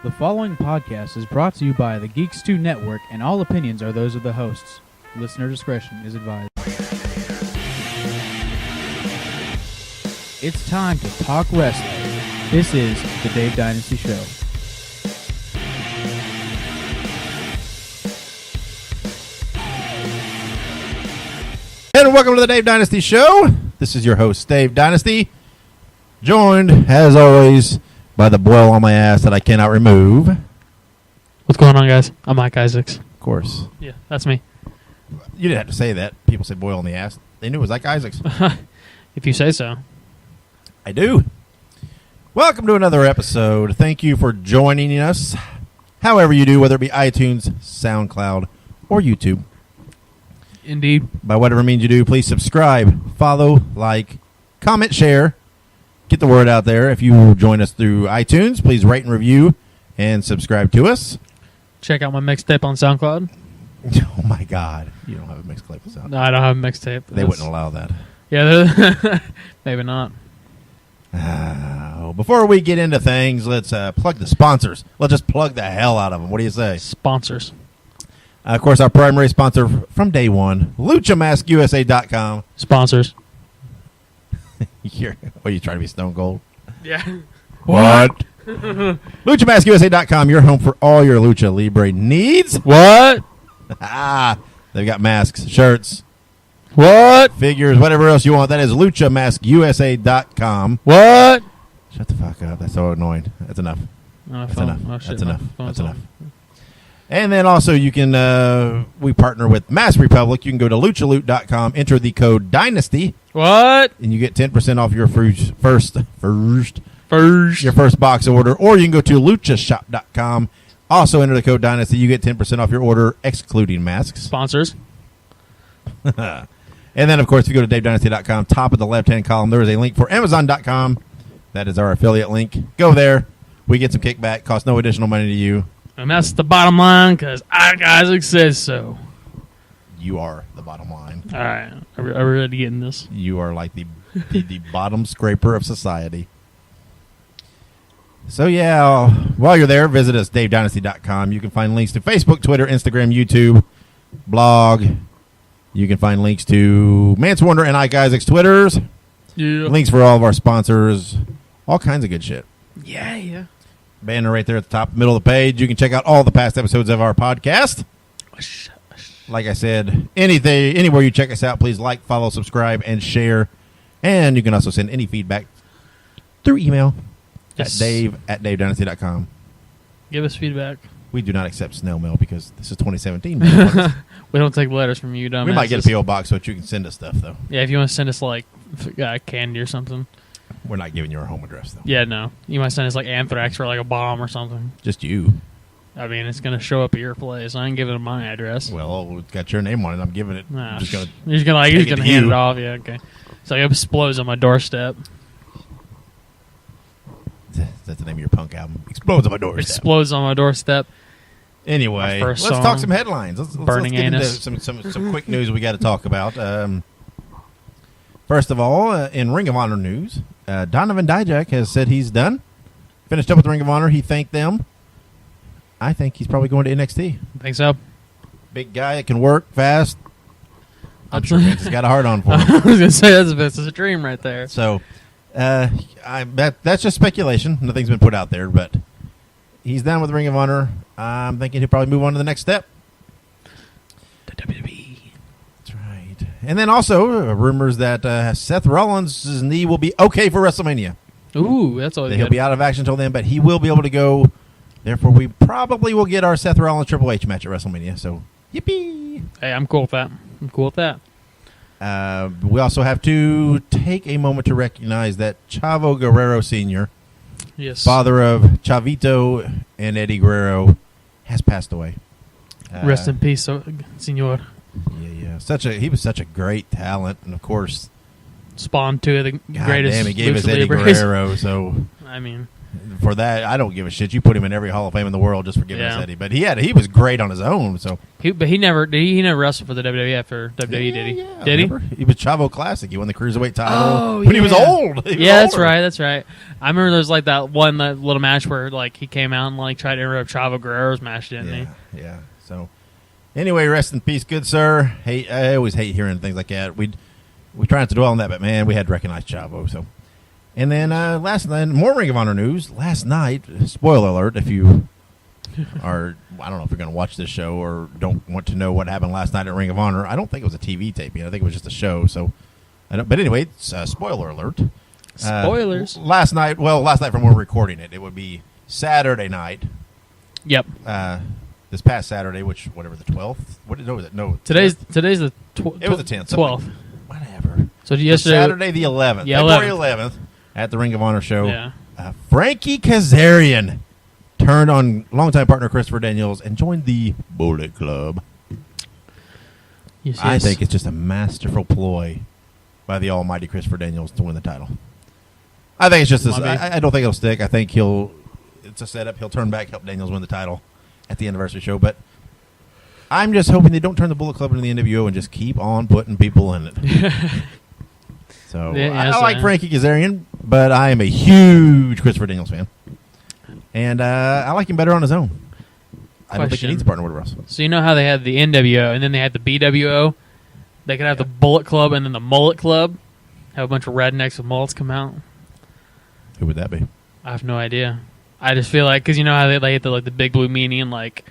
The following podcast is brought to you by the Geeks 2 Network, and all opinions are those of the hosts. Listener discretion is advised. It's time to talk wrestling. This is the Dave Dynasty Show. And welcome to the Dave Dynasty Show. This is your host, Dave Dynasty, joined, as always, by the boil on my ass that I cannot remove. What's going on, guys? I'm Ike Isaacs. Of course. Yeah, that's me. You didn't have to say that. People say boil on the ass. They knew it was Ike Isaacs. If you say so. I do. Welcome to another episode. Thank you for joining us, however you do, whether it be iTunes, SoundCloud, or YouTube. Indeed. By whatever means you do, please subscribe, follow, like, comment, share. Get the word out there. If you join us through iTunes, please rate and review and subscribe to us. Check out my mixtape on SoundCloud. Oh, my God. You don't have a mixtape on SoundCloud. No, I don't have a mixtape. They wouldn't allow that. Yeah, maybe not. Before we get into things, let's plug the sponsors. Let's just plug the hell out of them. What do you say? Sponsors. Of course, our primary sponsor from day one, LuchaMaskUSA.com. Sponsors. Are you trying to be Stone Cold? Yeah. What? LuchaMaskUSA.com, your home for all your Lucha Libre needs. What? They've got masks, shirts, What? figures, whatever else you want. That is LuchaMaskUSA.com. What? Shut the fuck up. That's so annoying. That's enough. That's enough. That's enough. That's enough. And then also you can, we partner with Mass Republic. You can go to luchaloot.com, enter the code DYNASTY, What? and you get 10% off your first First. box order. Or you can go to luchashop.com, also enter the code DYNASTY. You get 10% off your order, excluding masks. Sponsors. And then, of course, if you go to davedynasty.com, top of the left-hand column, there is a link for Amazon.com. That is our affiliate link. Go there. We get some kickback. Costs no additional money to you. And that's the bottom line because Ike Isaacs says so. You are the bottom line. All right. Are we ready to get in this? You are like the bottom scraper of society. So, yeah, while you're there, visit us, davedynasty.com. You can find links to Facebook, Twitter, Instagram, YouTube, blog. You can find links to Mance Warner and Ike Isaacs' Twitters. Yeah. Links for all of our sponsors. All kinds of good shit. Yeah. Banner right there at the top, middle of the page. You can check out all the past episodes of our podcast. Like I said, anywhere you check us out, please like, follow, subscribe, and share. And you can also send any feedback through email at davedynasty.com. Give us feedback. We do not accept snail mail because this is 2017. We don't take letters from you, dumbasses. We might get a P.O. box so that you can send us stuff, though. Yeah, if you want to send us, like, candy or something. We're not giving you our home address, though. Yeah, no. You might send us, like, anthrax or, like, a bomb or something. Just you. I mean, it's going to show up at your place. I ain't giving them my address. Well, it's got your name on it. I'm giving it. Nah, I'm just gonna you're just going to hand you. it off. Yeah, okay. So it explodes on my doorstep. That's the name of your punk album. Explodes on my doorstep. Explodes on my doorstep. Anyway, let's song, talk some headlines. Let's Burning get Anus. into some quick news we got to talk about. First of all, in Ring of Honor news, Donovan Dijak has said he's done. Finished up with Ring of Honor. He thanked them. I think he's probably going to NXT. Think so? Big guy that can work fast. I'm sure Vince has got a hard on for him. I was going to say, that's Vince's dream right there. So, that's just speculation. Nothing's been put out there, but he's done with Ring of Honor. I'm thinking he'll probably move on to the next step. The WWE. That's right. And then also rumors that Seth Rollins' knee will be okay for WrestleMania. Ooh, that's always He'll good. be out of action until then, but he will be able to go. Therefore, we probably will get our Seth Rollins Triple H match at WrestleMania. So, yippee! Hey, I'm cool with that. We also have to take a moment to recognize that Chavo Guerrero Sr., Yes. father of Chavito and Eddie Guerrero, has passed away. Rest in peace, senor. Yeah. He was such a great talent, and of course, Spawned two of the God greatest. damn, he gave us Lucha Eddie Libres. Guerrero. So I mean, for that, I don't give a shit. You put him in every Hall of Fame in the world just for giving us Yeah. Eddie. But he was great on his own. So But he never wrestled for the WWE or WWE, did he? Yeah, Did remember? He was Chavo Classic. He won the Cruiserweight title Oh, when he was yeah. old. He was Yeah, that's older. right. That's right. I remember there was like that little match where like he came out and like tried to interrupt Chavo Guerrero's match, didn't he? Yeah. So anyway, rest in peace, good sir. I always hate hearing things like that. We try not to dwell on that, but man, we had to recognize Chavo. So, and then last night, more Ring of Honor news. Last night, spoiler alert, if you are, I don't know if you're going to watch this show or don't want to know what happened last night at Ring of Honor. I don't think it was a TV taping. I think it was just a show. So, but anyway, it's, spoiler alert. Spoilers. Last night from when we're recording it, it would be Saturday night. Yep. This past Saturday, whatever the 12th. What was it? No, Today's the it was the 10th. 12th. Whatever. So yesterday, Saturday the 11th, Yeah, February 11th, at the Ring of Honor show. Yeah. Frankie Kazarian turned on longtime partner Christopher Daniels and joined the Bullet Club. Yes, I yes. think it's just a masterful ploy by the almighty Christopher Daniels to win the title. I think it's just this. I don't think it'll stick. I think it's a setup. He'll turn back, help Daniels win the title at the anniversary show. But I'm just hoping they don't turn the Bullet Club into the NWO and just keep on putting people in it. So I like Frankie Kazarian, but I am a huge Christopher Daniels fan. And I like him better on his own. I don't think he needs a partner with Russ. So you know how they had the NWO and then they had the BWO? They could have the Bullet Club and then the Mullet Club. Have a bunch of rednecks with mullets come out. Who would that be? I have no idea. I just feel like, because you know how they had the Big Blue Meanie and like,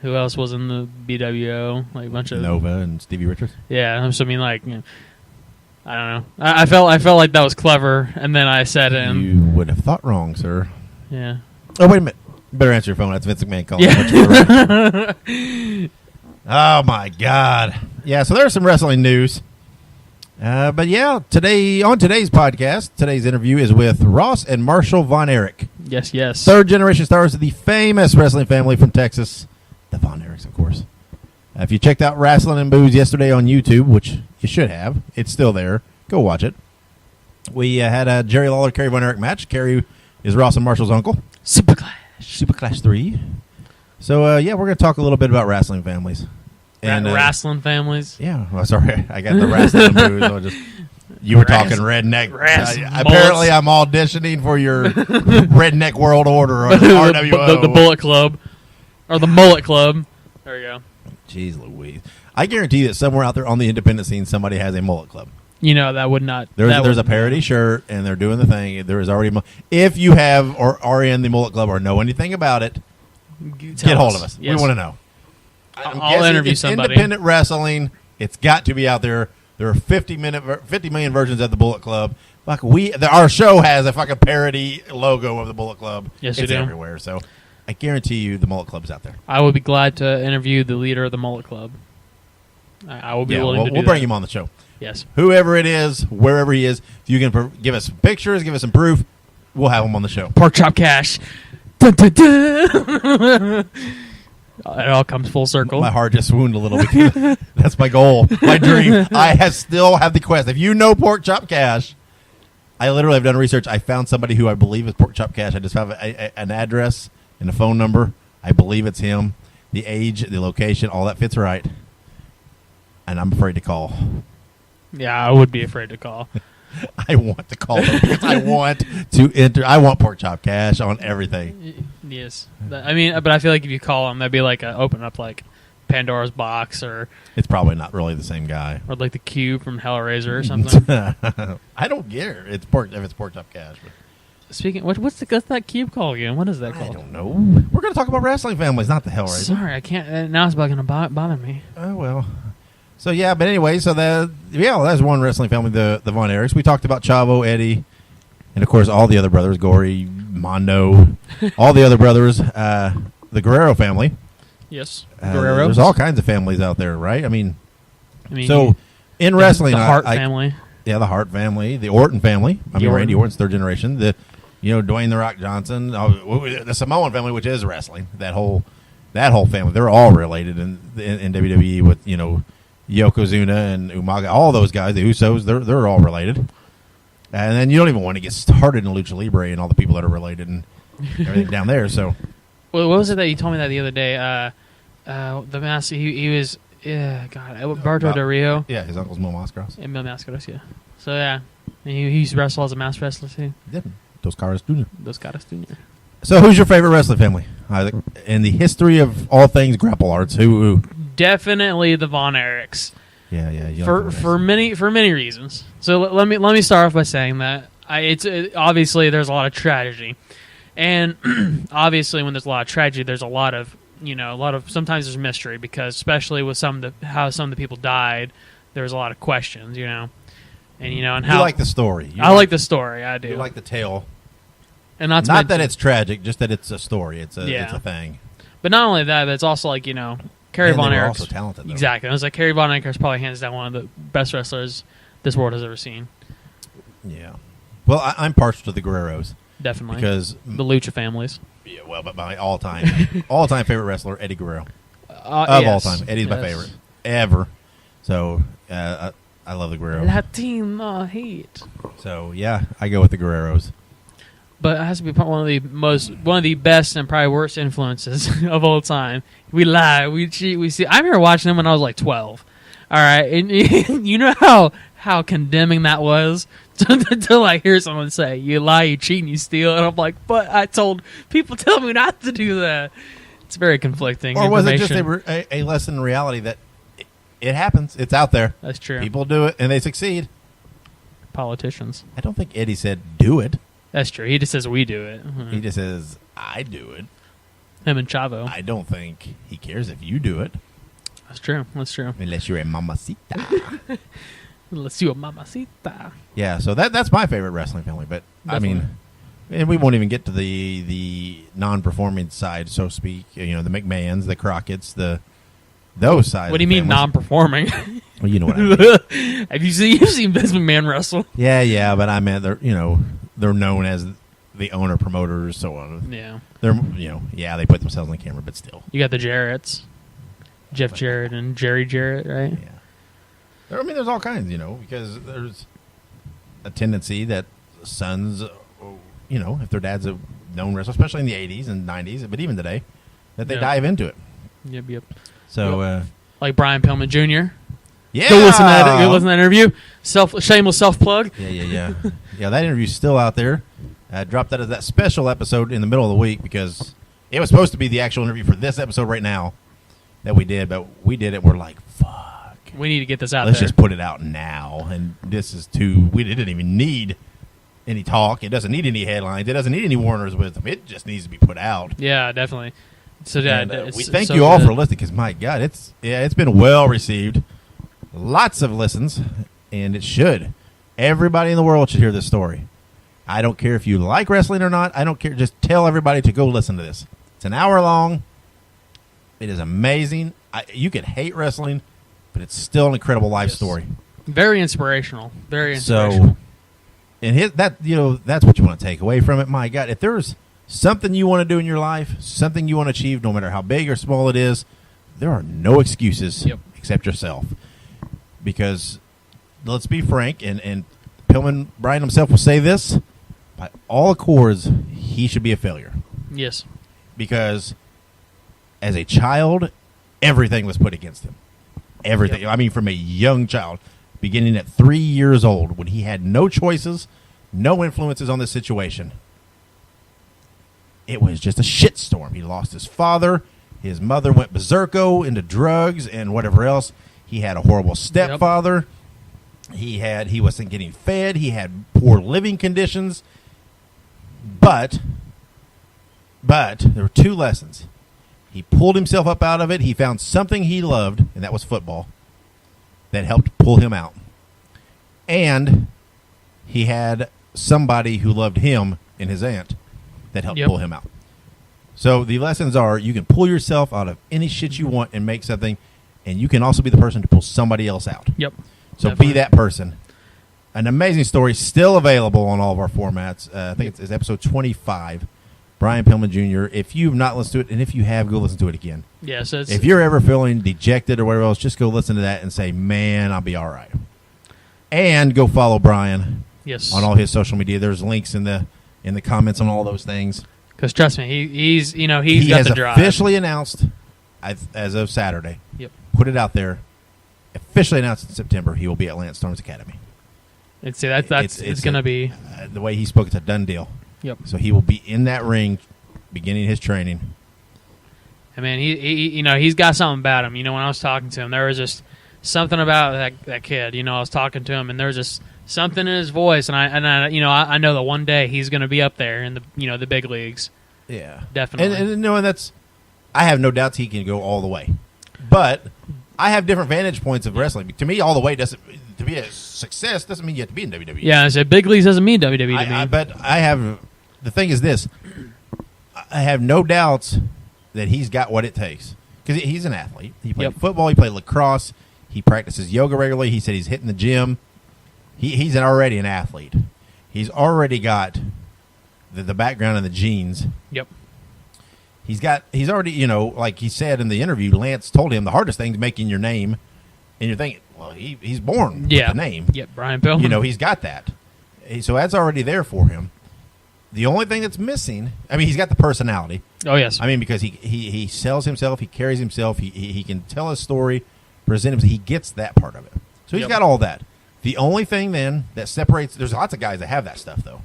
who else was in the BWO? Like a bunch of Nova and Stevie Richards. Yeah, so I mean, like, you know, I don't know. I felt like that was clever, and then I said it. And, You would have thought wrong, sir. yeah. Oh, wait a minute. You better answer your phone. That's Vince McMahon calling. Yeah. Oh, my God. Yeah, so there's some wrestling news. But yeah, today's podcast, today's interview is with Ross and Marshall Von Erich. Yes, yes. Third generation stars of the famous wrestling family from Texas, the Von Erichs, of course. If you checked out Wrestling and Booze yesterday on YouTube, which you should have, it's still there. Go watch it. We had a Jerry Lawler Kerry Von Erich match. Kerry is Ross and Marshall's uncle. Super Clash 3. So yeah, we're going to talk a little bit about wrestling families. And wrestling families. Yeah, well, sorry, I got the Wrestling and Booze. You were talking redneck. Apparently, I'm auditioning for your Redneck World Order or RWO. the Bullet Club. Or the Mullet Club. There you go. Jeez Louise. I guarantee that somewhere out there on the independent scene, somebody has a Mullet Club. You know, that would not... There's a parody shirt, and they're doing the thing. There is already... If you have or are in the Mullet Club or know anything about it, get hold of us. Yes. We want to know. I'll interview somebody. Independent wrestling, it's got to be out there. There are 50 million versions of the Bullet Club. Fuck, our show has a fucking parody logo of the Bullet Club. Yes, it's you do. everywhere. So I guarantee you the Mullet Club's out there. I would be glad to interview the leader of the Mullet Club. I will be willing to do we'll bring him on the show. Yes. Whoever it is, wherever he is, if you can give us some pictures, give us some proof, we'll have him on the show. Pork chop cash. Dun, dun, dun. It all comes full circle. My heart just swooned a little bit. That's my goal, my dream. I still have the quest. If you know Pork Chop Cash, I literally have done research. I found somebody who I believe is Pork Chop Cash. I just have an address and a phone number. I believe it's him. The age, the location, all that fits right. And I'm afraid to call. Yeah, I would be afraid to call. I want to call them because I want to enter. I want Pork Chop Cash on everything. Yes. I mean, but I feel like if you call him, that'd be like open up like Pandora's box or... It's probably not really the same guy. Or like the Cube from Hellraiser or something. I don't care. If it's Pork Chop Cash. But. Speaking, what's that Cube called again? What is that called? I don't know. We're going to talk about wrestling families, not the Hellraiser. Sorry, I can't. Now it's about going to bother me. Oh, well. So, yeah, but anyway, that's one wrestling family, the Von Erichs. We talked about Chavo, Eddie, and, of course, all the other brothers, Gory, Mondo, all the other brothers, the Guerrero family. Yes, Guerrero. There's all kinds of families out there, right? I mean so in wrestling, the Hart family. Yeah, the Hart family, the Orton family. Randy Orton's third generation. Dwayne The Rock Johnson, the Samoan family, which is wrestling. That whole family, they're all related in WWE with Yokozuna and Umaga, all those guys, the Usos, they're all related. And then you don't even want to get started in Lucha Libre and all the people that are related. And everything down there. So, Well, what was it that you told me that the other day? The master, he was, Barto de Rio. yeah, his uncle's Mil Mascaras. And Mil Mascaras, yeah. So, yeah. And he used to wrestle as a masked wrestler, too. He did. Dos Caras Jr. Dos Caras Jr. So, who's your favorite wrestling family? In the history of all things grapple arts, who? Definitely the Von Erichs. Yeah. You For many reasons. So let me start off by saying that obviously there's a lot of tragedy, and obviously when there's a lot of tragedy, there's a lot of sometimes there's mystery, because especially with how some of the people died, there's a lot of questions, and and how you like the story. I like the story. I do. You like the tale, and not that it's tragic, just that it's a story. It's a thing. But not only that, but it's also like Kerry Von Erich, also talented, though. Exactly. I was like, Kerry Von Erich is probably hands down one of the best wrestlers this world has ever seen. Yeah. Well, I'm partial to the Guerreros. Definitely. Because the Lucha families. Yeah, well, but my all-time favorite wrestler, Eddie Guerrero. All time. Eddie's my favorite. Ever. So, I love the Guerreros. Latino hate. So, yeah, I go with the Guerreros. But it has to be one of the best and probably worst influences of all time. We lie, we cheat, we see. I remember watching them when I was like 12. All right, and you know how condemning that was to like hear someone say, "You lie, you cheat, and you steal," and I'm like, "But I told people, tell me not to do that." It's very conflicting. Or was it just a lesson in reality that it happens? It's out there. That's true. People do it and they succeed. Politicians. I don't think Eddie said do it. That's true. He just says we do it. Mm-hmm. He just says I do it. Him and Chavo. I don't think he cares if you do it. That's true. Unless you're a mamacita. Unless you're a mamacita. Yeah, so that's my favorite wrestling family. But, Definitely. I mean, and we won't even get to the non-performing side, so to speak. The McMahons, the Crockett's, those sides. What do you mean non-performing? Well, you know what I mean. You've seen Vince McMahon wrestle? Yeah, but I meant they're known as the owner, promoters, so on. Yeah. They're they put themselves on camera, but still. You got the Jarretts, Jeff Jarrett and Jerry Jarrett, right? Yeah. There's all kinds, because there's a tendency that sons, if their dad's a known wrestler, especially in the 80s and 90s, but even today, that they dive into it. Yep. So, like Brian Pillman Jr. Yeah. Go listen to that interview. Shameless self plug. Yeah. Yeah, that interview's still out there. I dropped that as that special episode in the middle of the week because it was supposed to be the actual interview for this episode right now that we did, but we did it. We're like, fuck. We need to get this out Let's there. just put it out now. And this is we didn't even need any talk. It doesn't need any headlines. It doesn't need any Warner's wisdom. It just needs to be put out. Yeah, definitely. So we thank you all for listening because, my God, it's been well received. Lots of listens, and it should. Everybody in the world should hear this story. I don't care if you like wrestling or not. I don't care. Just tell everybody to go listen to this. It's an hour long. It is amazing. You could hate wrestling, but it's still an incredible life story. Very inspirational. Very inspirational. So, and that's what you want to take away from it. My God, if there's something you want to do in your life, something you want to achieve, no matter how big or small it is, there are no excuses except yourself. Because let's be frank, and Pillman Brian himself will say this, by all accords, he should be a failure. Yes. Because as a child, everything was put against him. Everything. Yep. I mean, from a young child, beginning at 3 years old, when he had no choices, no influences on the situation. It was just a shitstorm. He lost his father. His mother went berserko into drugs and whatever else. He had a horrible stepfather. Yep. He wasn't getting fed. He had poor living conditions. But there were two lessons. He pulled himself up out of it. He found something he loved, and that was football, that helped pull him out. And he had somebody who loved him in his aunt that helped pull him out. So the lessons are you can pull yourself out of any shit you want and make something, and you can also be the person to pull somebody else out. Yep. So definitely. Be that person. An amazing story, still available on all of our formats. I think it's episode 25. Brian Pillman Jr. If you've not listened to it, and if you have, go listen to it again. Yeah, so if you're ever feeling dejected or whatever else, just go listen to that and say, man, I'll be all right. And go follow Brian on all his social media. There's links in the comments on all those things. Because trust me, he's he got has the drive. officially announced, as of Saturday, Yep. put it out there, officially announced in September, he will be at Lance Storm's Academy. And see, it's going to be... the way he spoke, it's a done deal. Yep. So he will be in that ring beginning his training. I mean, he's got something about him. When I was talking to him, there was just something about that kid. I was talking to him, and there was just something in his voice, and I know that one day he's going to be up there in the big leagues. Yeah, definitely. And that's, I have no doubts he can go all the way, but I have different vantage points of wrestling. To me, all the way doesn't, to be a success doesn't mean you have to be in WWE. Yeah, I said big leagues doesn't mean WWE to me. But I have, the thing is this, I have no doubts that he's got what it takes, because he's an athlete. He played football, he played lacrosse, he practices yoga regularly. He said he's hitting the gym. He's already an athlete. He's already got the background and the genes. Yep. He's already, like he said in the interview, Lance told him the hardest thing is making your name, and you're thinking, well, he's born with the name. Yep, Brian Pillman. He's got that. So that's already there for him. The only thing that's missing, he's got the personality. Oh, yes. Because he sells himself, he carries himself, he can tell his story, present himself. He gets that part of it. So he's got all that. The only thing then that separates, there's lots of guys that have that stuff though.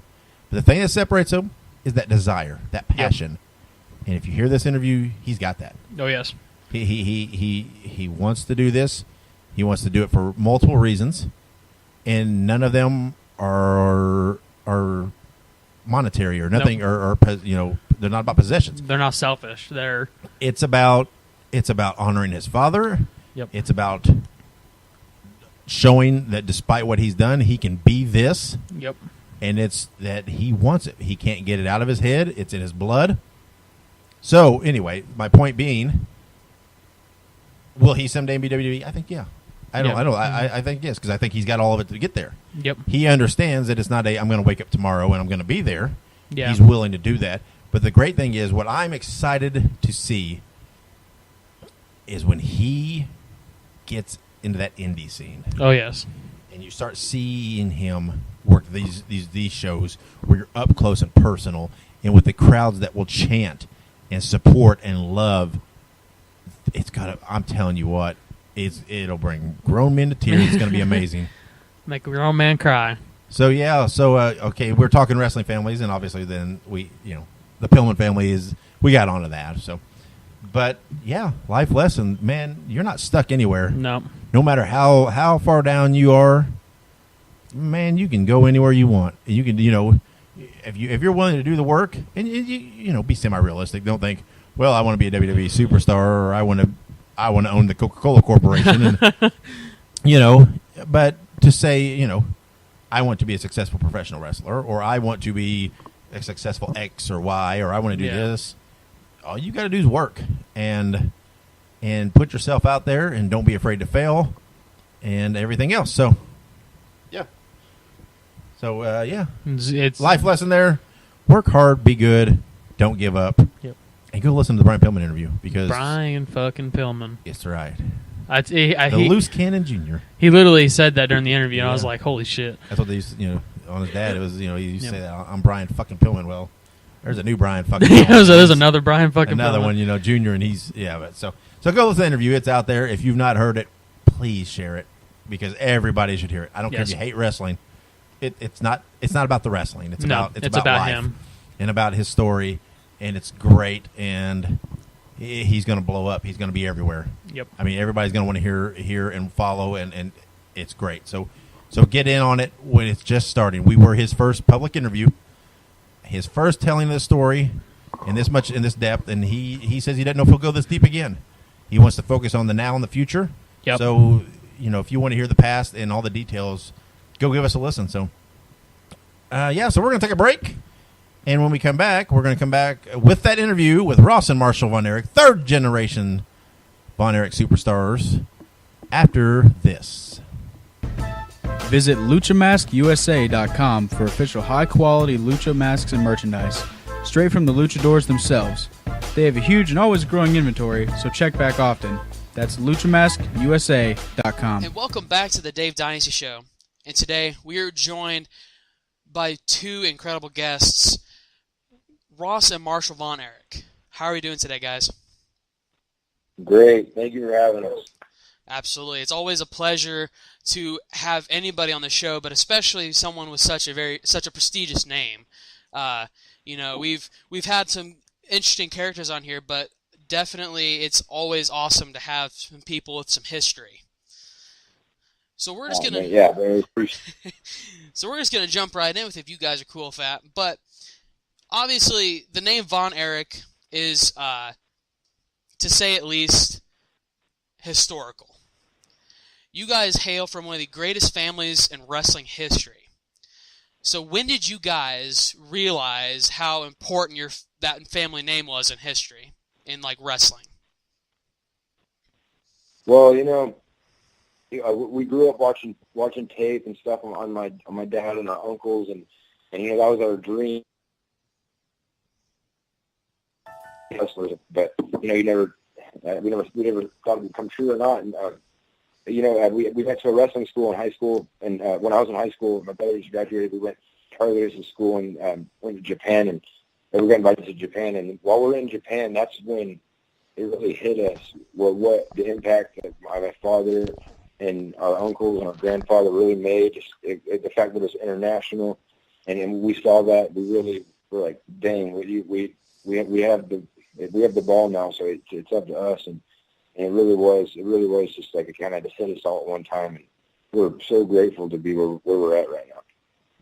But the thing that separates them is that desire, that passion. And if you hear this interview, he's got that. Oh, yes. He wants to do this. He wants to do it for multiple reasons, and none of them are monetary or nothing, or they're not about possessions. They're not selfish. It's about honoring his father. Yep. It's about showing that despite what he's done, he can be this. Yep. And it's that he wants it. He can't get it out of his head. It's in his blood. So anyway, my point being, will he someday be WWE? I think I think yes, because I think he's got all of it to get there. Yep. He understands that it's not I'm going to wake up tomorrow and I'm going to be there. Yeah. He's willing to do that. But the great thing is, what I'm excited to see is when he gets into that indie scene. Oh, yes. And you start seeing him work these shows where you're up close and personal, and with the crowds that will chant and support and love. I'm telling you what, it'll bring grown men to tears. It's going to be amazing. Make a grown man cry. So okay, we're talking wrestling families, and obviously then the Pillman family we got onto that. So, but yeah, life lesson, man. You're not stuck anywhere. No. No matter how far down you are, man, you can go anywhere you want. You can, if you're willing to do the work, and you be semi-realistic. Don't think, well, I want to be a WWE superstar, or I want to own the Coca-Cola Corporation, and but to say, I want to be a successful professional wrestler, or I want to be a successful X or Y, or I want to do this. All you got to do is work and put yourself out there, and don't be afraid to fail, and everything else. So, yeah. So, it's life lesson there: work hard, be good, don't give up. Yep. And go listen to the Brian Pillman interview, because Brian fucking Pillman. It's right. The Loose Cannon Jr. He literally said that during the interview, and I was like, "Holy shit!" That's what they used to, on his dad. It was, he used to say that I'm Brian fucking Pillman. Well, there's a new Brian fucking Pillman. There's another Brian fucking another Pillman. one, Junior, and he's But so go listen to the interview. It's out there. If you've not heard it, please share it, because everybody should hear it. I don't care if you hate wrestling. It's not about the wrestling. It's about life him and about his story, and it's great. And he's going to blow up. He's going to be everywhere. Yep. Everybody's going to want to hear and follow, and it's great. So get in on it when it's just starting. We were his first public interview, his first telling of the story in this depth, and he says he doesn't know if he'll go this deep again. He wants to focus on the now and the future. Yep. So, if you want to hear the past and all the details, go give us a listen. So, so we're going to take a break. And when we come back, we're going to come back with that interview with Ross and Marshall Von Erich, third generation Von Erich superstars, after this. Visit LuchaMaskUSA.com for official high-quality Lucha masks and merchandise, straight from the luchadors themselves. They have a huge and always growing inventory, so check back often. That's LuchaMaskUSA.com. And welcome back to the Dave Dynasty Show. And today we are joined by two incredible guests, Ross and Marshall Von Erich. How are you doing today, guys? Great. Thank you for having us. Absolutely. It's always a pleasure to have anybody on the show, but especially someone with such a prestigious name. We've had some interesting characters on here, but definitely it's always awesome to have some people with some history. So we're just very appreciative. So we're just gonna jump right in with if you guys are cool with that. But obviously, the name Von Erich is, to say at least, historical. You guys hail from one of the greatest families in wrestling history. So when did you guys realize how important that family name was in history, in like wrestling? Well, we grew up watching tape and stuff on my dad and our uncles, and that was our dream. Wrestlers, but we never thought it would come true or not. And we went to a wrestling school in high school, and when I was in high school, my brothers graduated. We went to to school and went to Japan, and we got invited to Japan. And while we're in Japan, that's when it really hit us what the impact that my father and our uncles and our grandfather really made. Just the fact that it was international, and we saw that, we really were like, dang, we have the ball now, so it's up to us. And it really was just like it kind of hit us all at one time, and we're so grateful to be where we're at right now.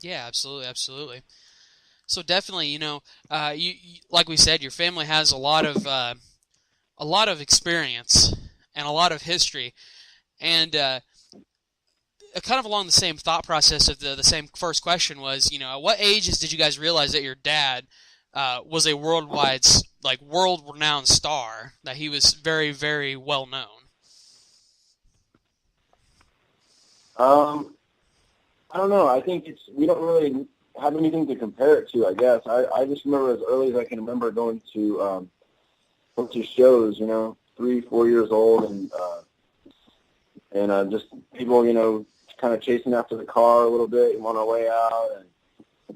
Yeah, absolutely. So definitely, you like we said, your family has a lot of experience and a lot of history, and kind of along the same thought process of the same first question was, at what ages did you guys realize that your dad was a world-renowned star, that he was very, very well known? I don't know. I think we don't really have anything to compare it to, I guess. I just remember as early as I can remember going to shows, 3-4 years old, and just people, kind of chasing after the car a little bit on our way out and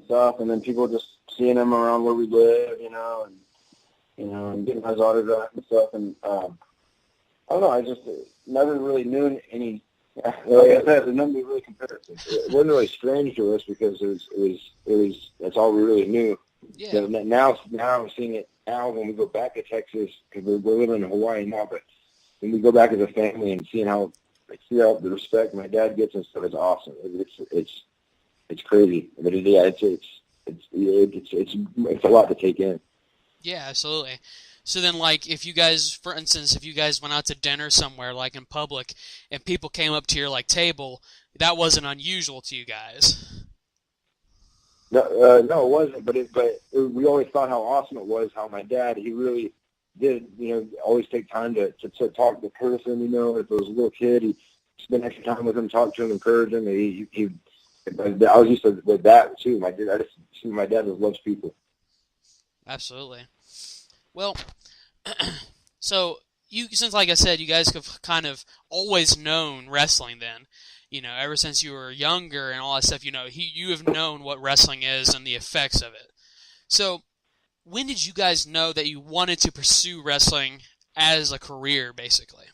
stuff, and then people just seeing him around where we live, and getting his autograph and stuff. And I don't know. I just never really knew any. Like I said, there's nothing to really compare it to. It wasn't really strange to us because it was that's all we really knew. Yeah. So now seeing it now when we go back to Texas, because we're living in Hawaii now, but when we go back as a family and see how the respect my dad gets and stuff, it's awesome. It's crazy, but it's a lot to take in. Yeah, absolutely. So then, like, if you guys went out to dinner somewhere, like in public, and people came up to your table, that wasn't unusual to you guys. No, it wasn't. But we always thought how awesome it was. How my dad, he really did, always take time to talk to the person. If it was a little kid, he spent extra time with him, talk to him, encourage him. I was used to with that too. My dad just loves people. Absolutely. Well, so since like I said, you guys have kind of always known wrestling then, ever since you were younger and all that stuff, you have known what wrestling is and the effects of it. So when did you guys know that you wanted to pursue wrestling as a career, basically?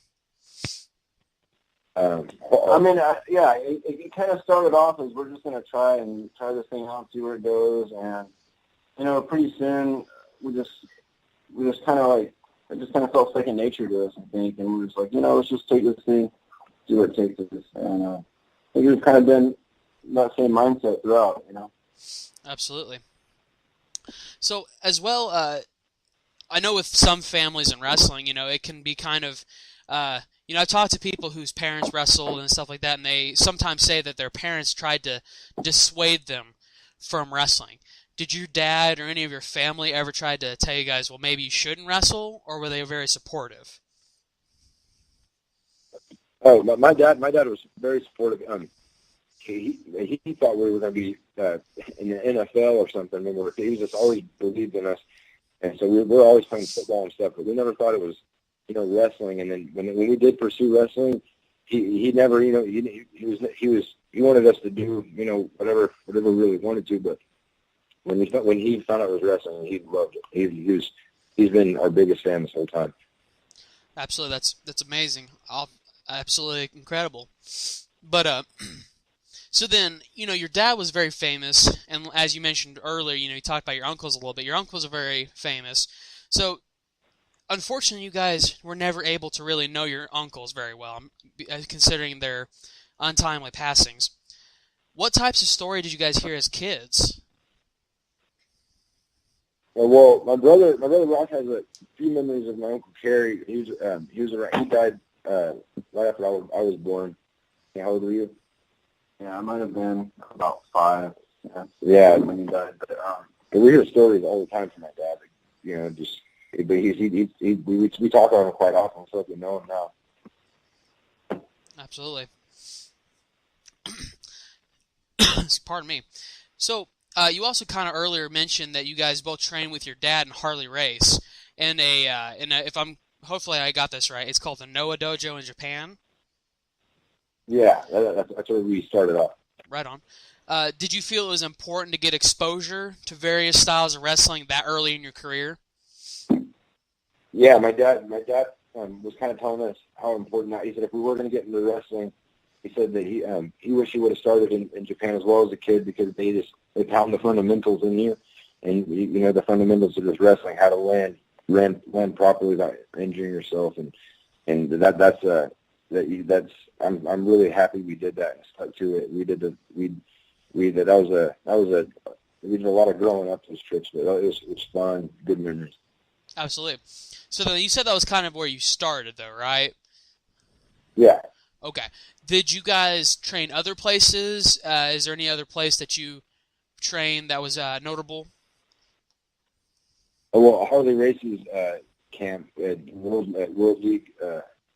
It kind of started off as we're just going to try this thing out, see where it goes. And, pretty soon we just kind of it just kind of felt second nature to us, I think. And we're just like, let's just take this thing, see where it takes us. And I think we've kind of been that same mindset throughout, Absolutely. So as well, I know with some families in wrestling, it can be kind of, I've talked to people whose parents wrestled and stuff like that, and they sometimes say that their parents tried to dissuade them from wrestling. Did your dad or any of your family ever try to tell you guys, well, maybe you shouldn't wrestle, or were they very supportive? Oh, my dad was very supportive. He thought we were going to be in the NFL or something. He was just always believed in us, and so we were always playing football and stuff. But we never thought it was, wrestling. And then when we did pursue wrestling, he never, he wanted us to do, whatever we really wanted to. But when he found out it was wrestling, he loved it. He's been our biggest fan this whole time. Absolutely, that's amazing. Absolutely incredible. But so then, your dad was very famous, and as you mentioned earlier, you talked about your uncles a little bit. Your uncles are very famous. So, unfortunately, you guys were never able to really know your uncles very well, considering their untimely passings. What types of story did you guys hear as kids? Well, my brother Ross has a few memories of my Uncle Kerry. He was around. He died right after I was born. How old were you? Yeah, I might have been about 5. Yeah, when he died. But we hear stories all the time from my dad. But we talk about him quite often, so we know him now. Absolutely. Pardon me. So, you also kind of earlier mentioned that you guys both trained with your dad in Harley Race, and hopefully I got this right, it's called the Noah Dojo in Japan. Yeah, that's where we started off. Right on. Did you feel it was important to get exposure to various styles of wrestling that early in your career? Yeah, my dad was kind of telling us how important that. He said if we were going to get into wrestling, he said that he wished he would have started in Japan as well as a kid, because they pound the fundamentals in you, and the fundamentals of just wrestling, how to land properly without injuring yourself, and that's I'm really happy we did that and stuck to it. We did we did a lot of growing up those trips, but it was fun, good memories. Absolutely. So then you said that was kind of where you started, though, right? Yeah. Okay. Did you guys train other places? Is there any other place that you trained that was notable? Well, Harley Race's camp at World League.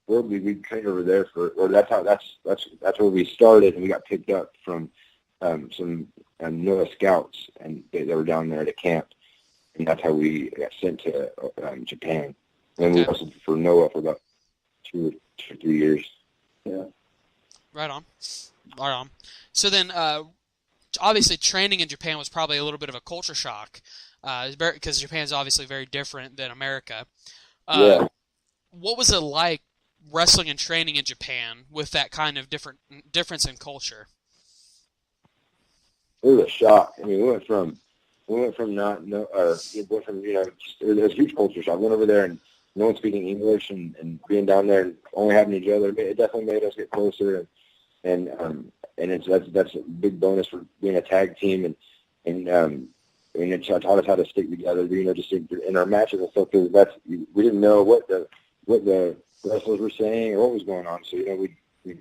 We trained over there that's where we started, and we got picked up from some Noah scouts, and they were down there at a camp, and that's how we got sent to Japan. And we wrestled for Noah for about 2 or 3 years. Yeah. Right on. So then, obviously, training in Japan was probably a little bit of a culture shock, because Japan's obviously very different than America. Yeah. What was it like wrestling and training in Japan with that kind of difference in culture? It was a shock. I mean, we went from it was a huge culture shock. Went over there and no one speaking English, and being down there and only having each other. It definitely made us get closer, and that's a big bonus for being a tag team, and it taught us how to stick together. Just in our matches and stuff, because we didn't know what the wrestlers were saying or what was going on. So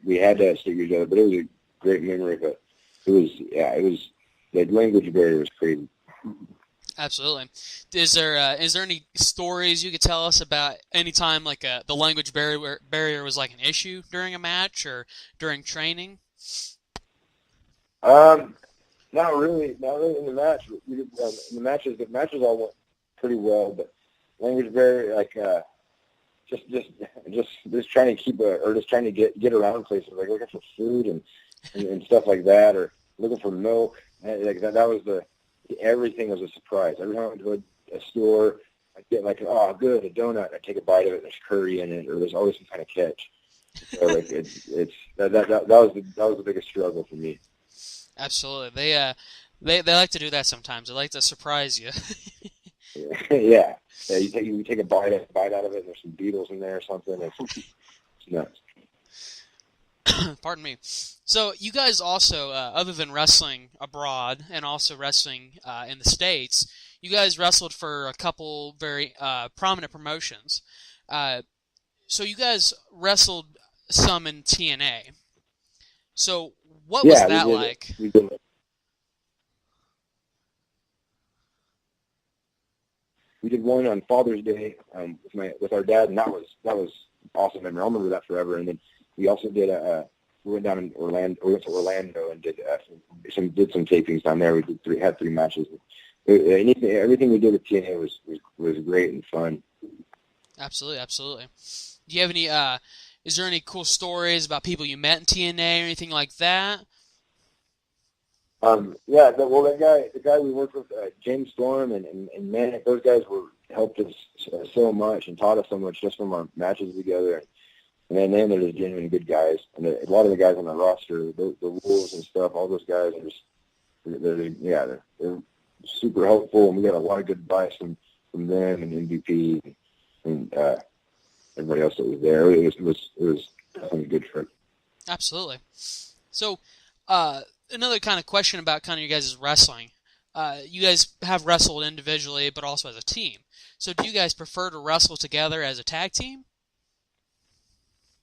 we had to stick together. But it was a great memory. But it was the language barrier was crazy. Absolutely. Is there any stories you could tell us about any time like the language barrier was like an issue during a match or during training? Not really in the match. In the matches all went pretty well, but language barrier, like just trying to just trying to get around places, like looking for food and stuff like that, or looking for milk. Like that was everything was a surprise. Every time I went to a store, I'd get like, oh, good, a donut. I'd take a bite of it. There's curry in it, or there's always some kind of catch. So like that was the biggest struggle for me. Absolutely, they like to do that sometimes. They like to surprise you. Yeah. You take a bite out of it, and there's some beetles in there or something. It's nuts. Pardon me. So you guys also, other than wrestling abroad and also wrestling in the States, you guys wrestled for a couple very prominent promotions. So you guys wrestled some in TNA. So what was that like? We did it. We did one on Father's Day with our dad, and that was awesome. I'll remember that forever. And then we also did we went down in Orlando. We went to Orlando and did some tapings down there. We had 3 matches. Everything we did with TNA was great and fun. Absolutely. Do you have any? Is there any cool stories about people you met in TNA or anything like that? Yeah, the guy we worked with, James Storm and Manic, those guys helped us so much and taught us so much just from our matches together. And then they're just genuine good guys. And a lot of the guys on the roster, the Wolves and stuff, all those guys are just, they're super helpful. And we got a lot of good advice from them and MVP and everybody else that was there. It was definitely a good trip. Absolutely. So, another kind of question about kind of you guys' wrestling. You guys have wrestled individually, but also as a team. So do you guys prefer to wrestle together as a tag team?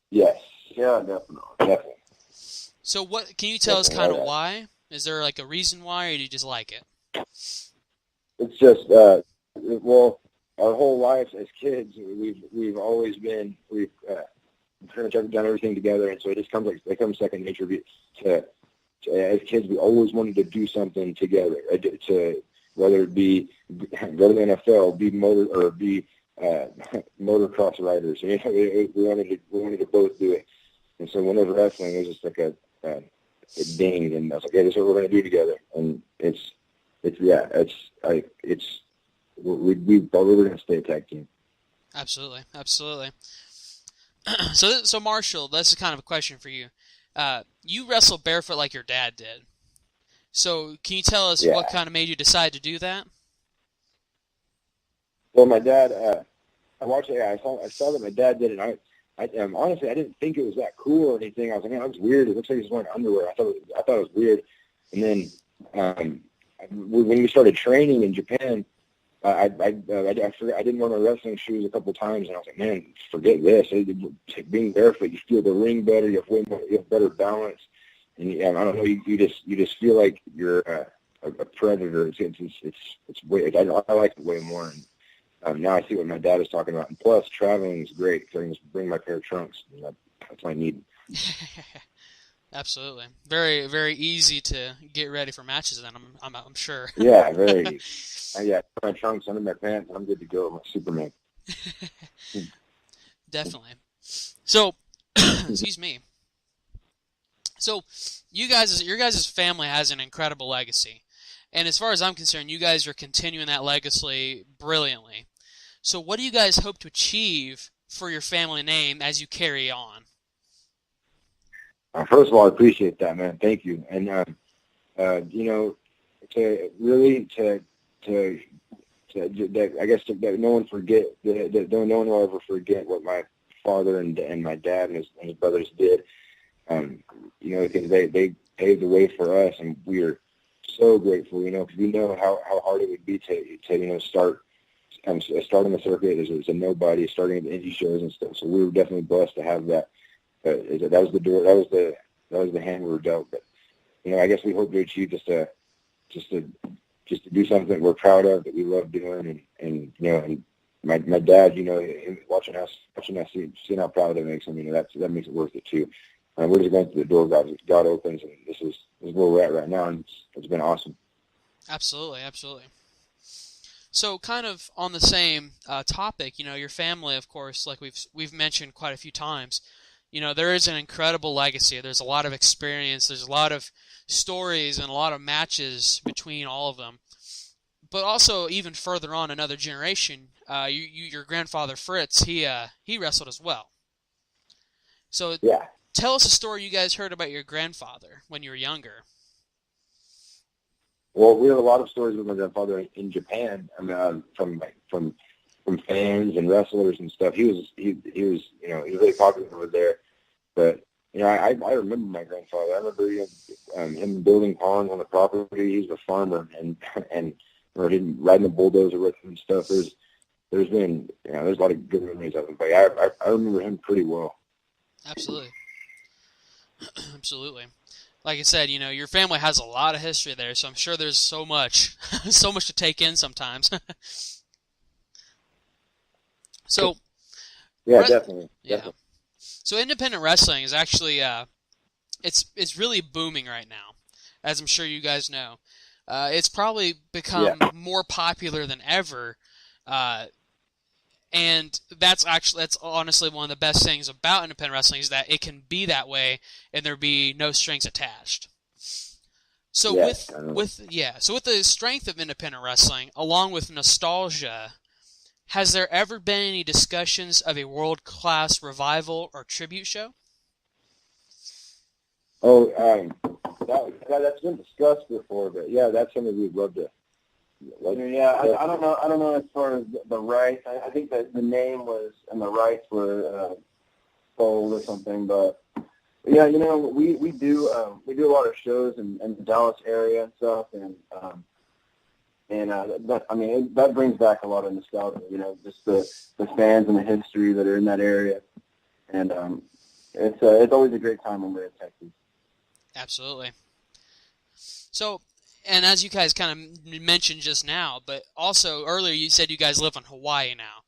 Yes. Yeah, definitely. So what can you tell us kind of why? Is there like a reason why, or do you just like it? It's just, our whole lives as kids, we've always been, we've pretty much done everything together, and so it just becomes second nature to as kids. We always wanted to do something together, to whether it be go to the NFL, be motocross riders. You know, we wanted to both do it, and so whenever wrestling, it was just like a ding, and I was like, "Yeah, this is what we're going to do together," and we thought we were going to stay a tag team. Absolutely. So Marshall, that's kind of a question for you. You wrestle barefoot like your dad did. So can you tell us what kind of made you decide to do that? Well, my dad, I watched it. I saw that my dad did it. And I honestly, I didn't think it was that cool or anything. I was like, man, that was weird. It looks like he's wearing underwear. I thought it was weird. And then when we started training in Japan, I didn't wear my wrestling shoes a couple times, and I was like, man, forget this. Being barefoot, you feel the ring better. You have better balance, and I don't know. You just feel like you're a predator. It's way. I like it way more. And now I see what my dad is talking about. And plus, traveling is great because I can just bring my pair of trunks. That's what I need. Absolutely, very very easy to get ready for matches. Then I'm sure. Yeah, very. Put my trunks under my pants, and I'm good to go. I'm like Superman. Definitely. So, excuse me. So, your guys' family has an incredible legacy, and as far as I'm concerned, you guys are continuing that legacy brilliantly. So, what do you guys hope to achieve for your family name as you carry on? First of all, I appreciate that, man. Thank you. And I guess that no one forget that no one will ever forget what my father and my dad and his brothers did. Because they paved the way for us, and we are so grateful. Because we know how hard it would be to start on the circuit as a nobody, starting at the indie shows and stuff. So we were definitely blessed to have that. That was the door. That was the hand we were dealt. But I guess we hope to achieve just to do something we're proud of, that we love doing, and my dad, him watching us, seeing how proud it makes him, that makes it worth it too. We're just going through the door God opens, and this is where we're at right now, and it's been awesome. Absolutely. So, kind of on the same topic, your family, of course, like we've mentioned quite a few times. There is an incredible legacy. There's a lot of experience. There's a lot of stories and a lot of matches between all of them. But also, even further on, another generation, your grandfather Fritz, he wrestled as well. So, tell us a story you guys heard about your grandfather when you were younger. Well, we have a lot of stories with my grandfather in Japan. From fans and wrestlers and stuff. He was really popular over there. But I remember my grandfather. I remember him building ponds on the property. He was a farmer, and him riding the bulldozer with him and stuff. There's been there's a lot of good memories of him. But I remember him pretty well. Absolutely. Like I said, your family has a lot of history there, so I'm sure there's so much to take in sometimes. So, definitely. So independent wrestling is actually it's really booming right now, as I'm sure you guys know. It's probably become more popular than ever, and that's honestly one of the best things about independent wrestling is that it can be that way and there be no strings attached. So Yeah, with the strength of independent wrestling, along with nostalgia, has there ever been any discussions of a world-class revival or tribute show? Oh, that's been discussed before, but yeah, that's something we'd love to. I don't know. I don't know as far as the rights. I think that the name was and the rights were sold or something. But yeah, we do a lot of shows in the Dallas area and stuff, and that brings back a lot of nostalgia. Just the fans and the history that are in that area, and it's always a great time when we're in Texas. Absolutely. So, and as you guys kind of mentioned just now, but also earlier you said you guys live in Hawaii now.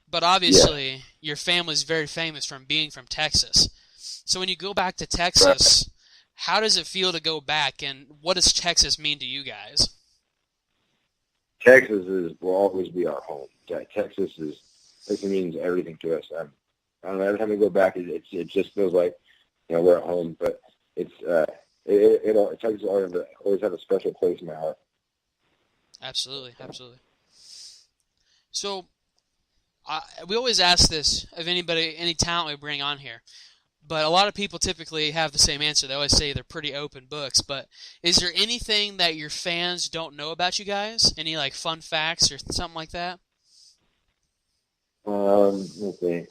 But obviously your family's very famous from being from Texas. So when you go back to Texas, how does it feel to go back, and what does Texas mean to you guys? Texas will always be our home. Texas means everything to us. I don't know. Every time we go back, it just feels like we're at home. But it's Texas always have a special place in my heart. Absolutely. So we always ask this of any talent we bring on here, but a lot of people typically have the same answer. They always say they're pretty open books. But is there anything that your fans don't know about you guys? Any fun facts or something like that? Let's see.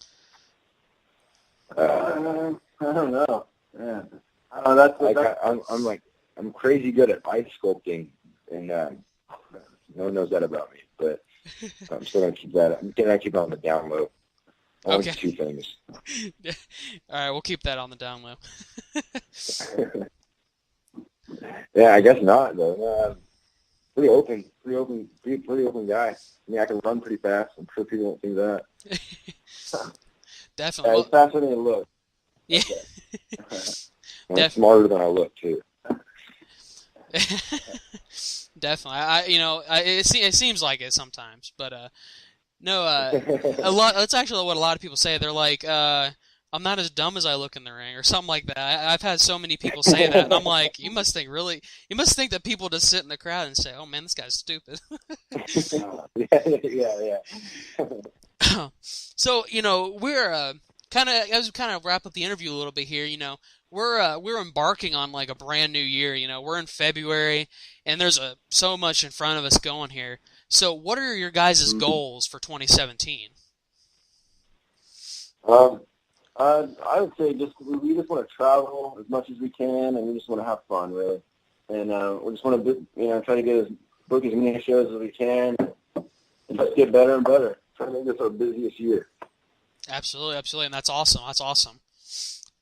I don't know. Yeah. I'm crazy good at ice sculpting, and no one knows that about me. But I'm still gonna keep that. I'm gonna keep it on the down low. I'm too famous. All right, we'll keep that on the down low. Yeah, I guess not though. No, pretty open guy. I mean, I can run pretty fast. I'm sure people don't think that. Definitely. It's faster than it looks. Yeah. I'm smarter than I look too. Definitely. It seems like it sometimes, but no. A lot. That's actually what a lot of people say. They're like, I'm not as dumb as I look in the ring, or something like that. I've had so many people say that, and I'm like, you must think that people just sit in the crowd and say, oh man, this guy's stupid. Yeah. So we're as we kind of wrap up the interview a little bit here, we're embarking on a brand new year. We're in February, and there's so much in front of us going here. So what are your guys' goals for 2017? I would say we just want to travel as much as we can, and we just want to have fun, really. And we just want to try to book as many shows as we can, and just get better and better. Try to make this our busiest year. Absolutely, and that's awesome.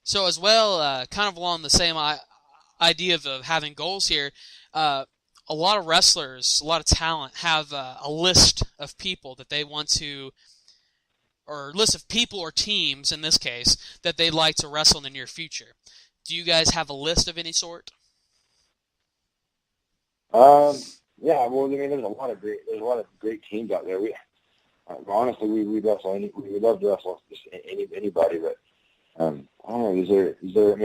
So as well, kind of along the same idea of having goals here, a lot of wrestlers, a lot of talent have a list of people that they want to, or list of people or teams in this case, that they'd like to wrestle in the near future. Do you guys have a list of any sort? Yeah. Well, I mean, there's a lot of great teams out there. Honestly, we wrestle. We love to wrestle just anybody, but I don't know. Is there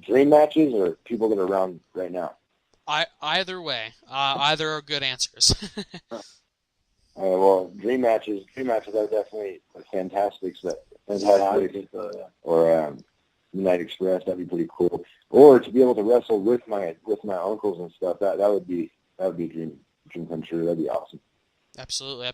dream matches or people that are around right now? Either way, either are good answers. Well, dream matches are definitely fantastic. Or Midnight Express, that'd be pretty cool. Or to be able to wrestle with my uncles and stuff, that would be a dream come true. That'd be awesome. Absolutely.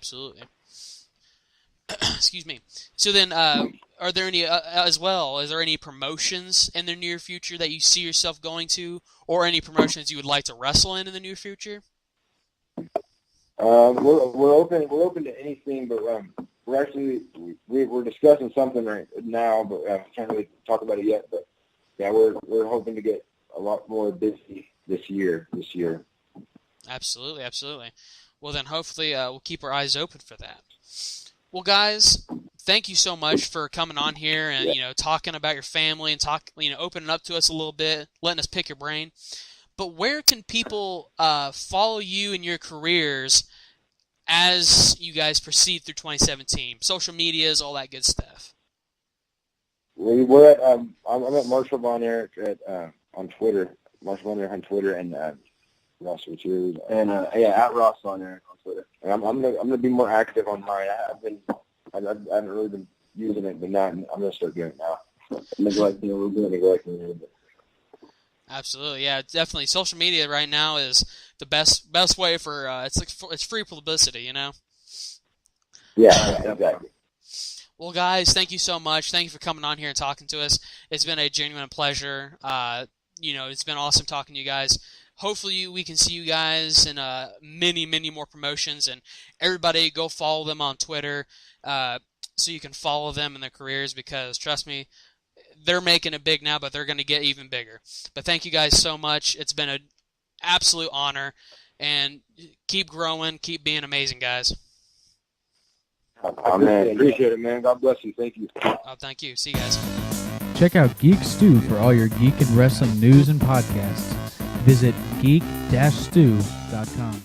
Excuse me. So then, are there any as well? Is there any promotions in the near future that you see yourself going to, or any promotions you would like to wrestle in the near future? We're open to anything, but we're discussing something right now, but I can't really talk about it yet. But yeah, we're hoping to get a lot more busy this year. Absolutely. Well, then hopefully we'll keep our eyes open for that. Well, guys, thank you so much for coming on here and talking about your family and opening up to us a little bit, letting us pick your brain. But where can people follow you in your careers as you guys proceed through 2017? Social medias, all that good stuff. We're at I'm at Marshall Von Erich on Twitter. Mance Warner on Twitter, and Ross Richards, and at Ross on there on Twitter. And I'm gonna be more active on mine. I haven't really been using it, but now I'm gonna start doing it now. Neglecting a little bit. Absolutely, yeah, definitely. Social media right now is the best way for it's free publicity, you know. Yeah, exactly. Well, guys, thank you so much. Thank you for coming on here and talking to us. It's been a genuine pleasure. It's been awesome talking to you guys. Hopefully, we can see you guys in many more promotions. And everybody, go follow them on Twitter so you can follow them in their careers. Because trust me, they're making it big now, but they're going to get even bigger. But thank you guys so much. It's been an absolute honor. And keep growing. Keep being amazing, guys. Oh, man, appreciate it, man. God bless you. Thank you. Oh, thank you. See you guys. Check out Geek Stew for all your geek and wrestling news and podcasts. Visit geek-stew.com.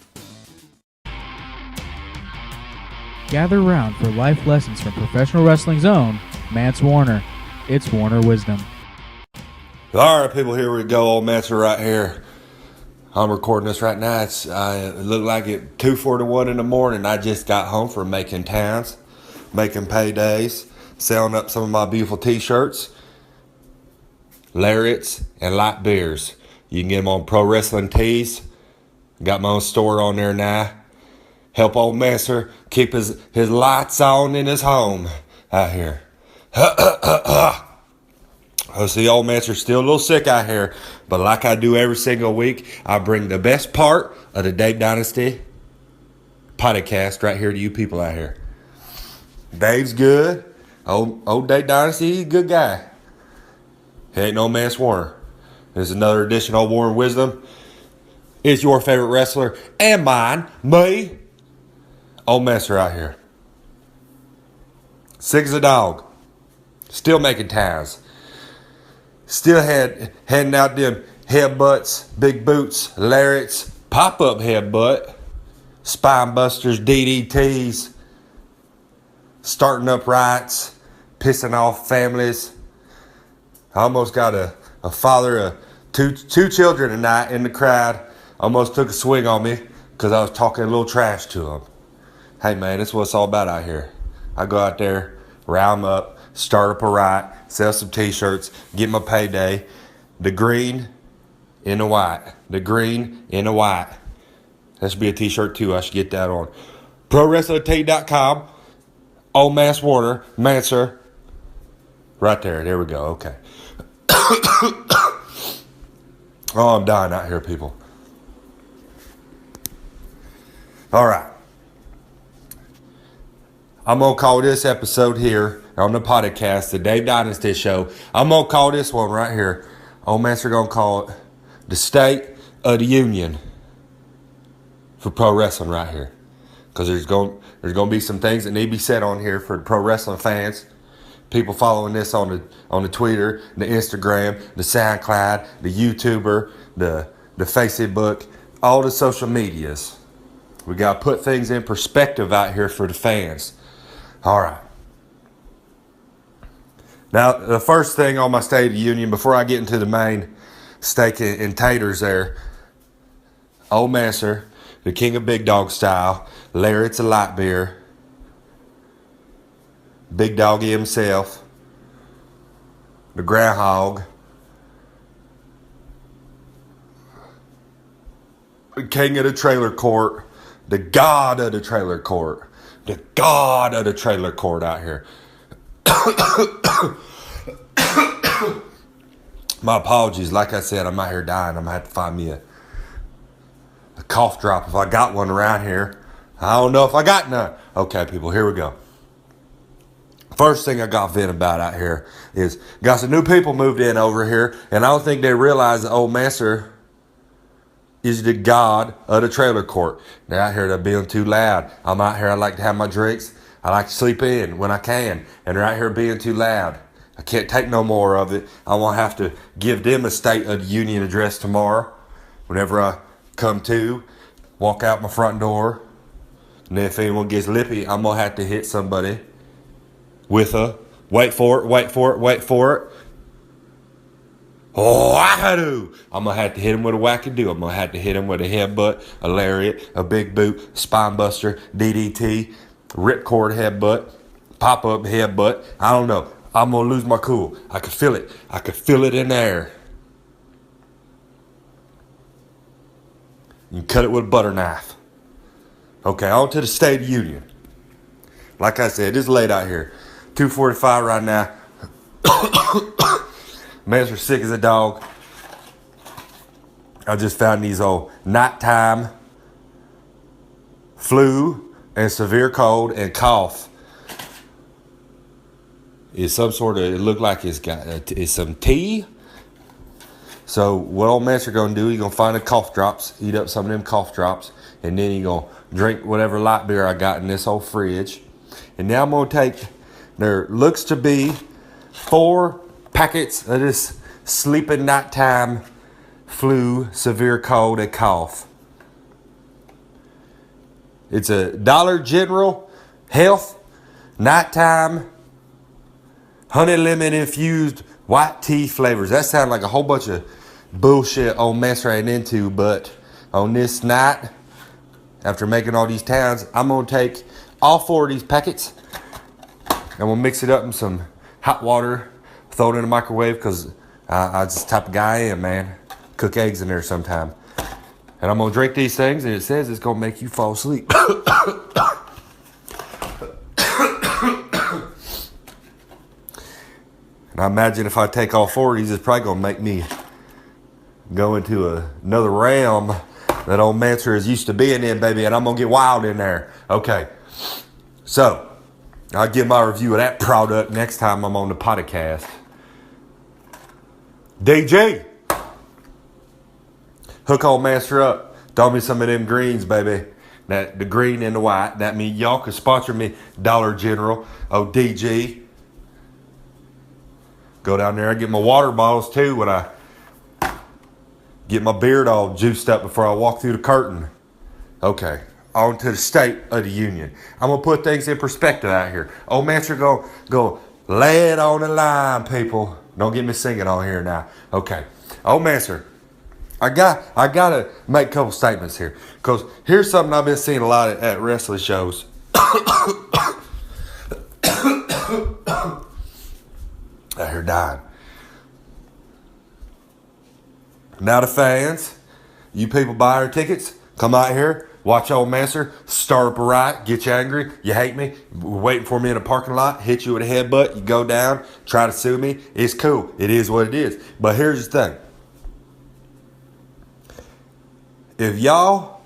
Gather round for life lessons from professional wrestling's own Mance Warner. It's Warner Wisdom. All right, people, here we go. Old Mance right here. I'm recording this right now. It looked like it 2:41 in the morning. I just got home from making towns, making paydays, selling up some of my beautiful T-shirts, lariats, and light beers. You can get them on Pro Wrestling Tees. Got my own store on there now. Help old Master keep his lights on in his home out here. I see old Master's still a little sick out here, but like I do every single week, I bring the best part of the Dave Dynasty podcast right here to you people out here. Dave's good. Old Dave Dynasty, he's a good guy. He ain't no Mance Warner. This is another edition of Warren Wisdom. It's your favorite wrestler and mine, me, old Master out here. Sick as a dog. Still making ties. Still handing out them headbutts, big boots, lariats, pop-up headbutt, spine busters, DDTs, starting up rights, pissing off families. I almost got a father of two children tonight in the crowd. Almost took a swing on me because I was talking a little trash to him. Hey, man, that's what it's all about out here. I go out there, round them up, start up a riot, sell some T-shirts, get my payday. The green in the white. The green in the white. That should be a T-shirt too. I should get that on. ProWrestlingTee.com. Old Mance Warner. Mancer. Right there. There we go. Okay. Oh, I'm dying out here, people. All right. I'm going to call this episode here on the podcast, the Dave Dynasty Show. I'm going to call this one right here. Old Master going to call it the State of the Union for pro wrestling right here. Because there's going to be some things that need to be said on here for the pro wrestling fans. People following this on the Twitter, the Instagram, the SoundCloud, the YouTuber, the Facebook, all the social medias. We got to put things in perspective out here for the fans. All right. Now, the first thing on my State of the Union, before I get into the main steak and taters there, Old Master, the king of big dog style, lariats of light beer, Big Doggy himself, the groundhog, the king of the trailer court, the god of the trailer court, the god of the trailer court out here. My apologies. Like I said, I'm out here dying. I'm going to have to find me a cough drop if I got one around here. I don't know if I got none. Okay, people, here we go. First thing I got vent about out here is got some new people moved in over here, and I don't think they realize the Old Master is the god of the trailer court. They're out here, they're being too loud. I'm out here, I like to have my drinks. I like to sleep in when I can, and they're out here being too loud. I can't take no more of it. I won't have to give them a State of the Union address tomorrow whenever I come to, walk out my front door. And if anyone gets lippy, I'm going to have to hit somebody with a, wait for it, Wackadoo. I'm going to have to hit him with a wackadoo. I'm going to have to hit him with a headbutt, a lariat, a big boot, spine buster, DDT, ripcord headbutt, pop-up headbutt. I don't know. I'm going to lose my cool. I can feel it. I can feel it in the air. You can cut it with a butter knife. Okay, on to the State of Union. Like I said, it's late out here. 2:45 right now. Mans are sick as a dog. I just found these old nighttime flu and severe cold and cough. It's some sort of, it looked like it's some tea. So what old Mance are going to do, he's going to find the cough drops, eat up some of them cough drops, and then he's going to drink whatever light beer I got in this old fridge. And now I'm going to take, there looks to be 4 packets of this sleeping nighttime flu, severe cold, and cough. It's a Dollar General Health nighttime honey lemon infused white tea flavors. That sounds like a whole bunch of bullshit old Mance ran into, but on this night, after making all these towns, I'm going to take all 4 of these packets and we'll mix it up in some hot water, throw it in the microwave, because I'm just the type of guy I am, man. Cook eggs in there sometime. And I'm going to drink these things, and it says it's going to make you fall asleep. And I imagine if I take all 4 of these, it's probably going to make me go into another realm that old Mancer is used to being in, baby, and I'm going to get wild in there. Okay. So, I'll give my review of that product next time I'm on the podcast. DJ, hook old Mancer up. Throw me some of them greens, baby. That the green and the white. That means y'all can sponsor me, Dollar General. Oh, DG. Go down there and get my water bottles too when I get my beard all juiced up before I walk through the curtain. Okay, on to the State of the Union. I'm going to put things in perspective out here. Old Mancer go lay it on the line, people. Don't get me singing on here now. Okay, old Mancer, I got to make a couple statements here. Because here's something I've been seeing a lot at wrestling shows. Out here dying. Now the fans, you people buy our tickets, come out here, watch old Mancer, start up a riot, get you angry, you hate me, waiting for me in a parking lot, hit you with a headbutt, you go down, try to sue me. It's cool. It is what it is. But here's the thing. If y'all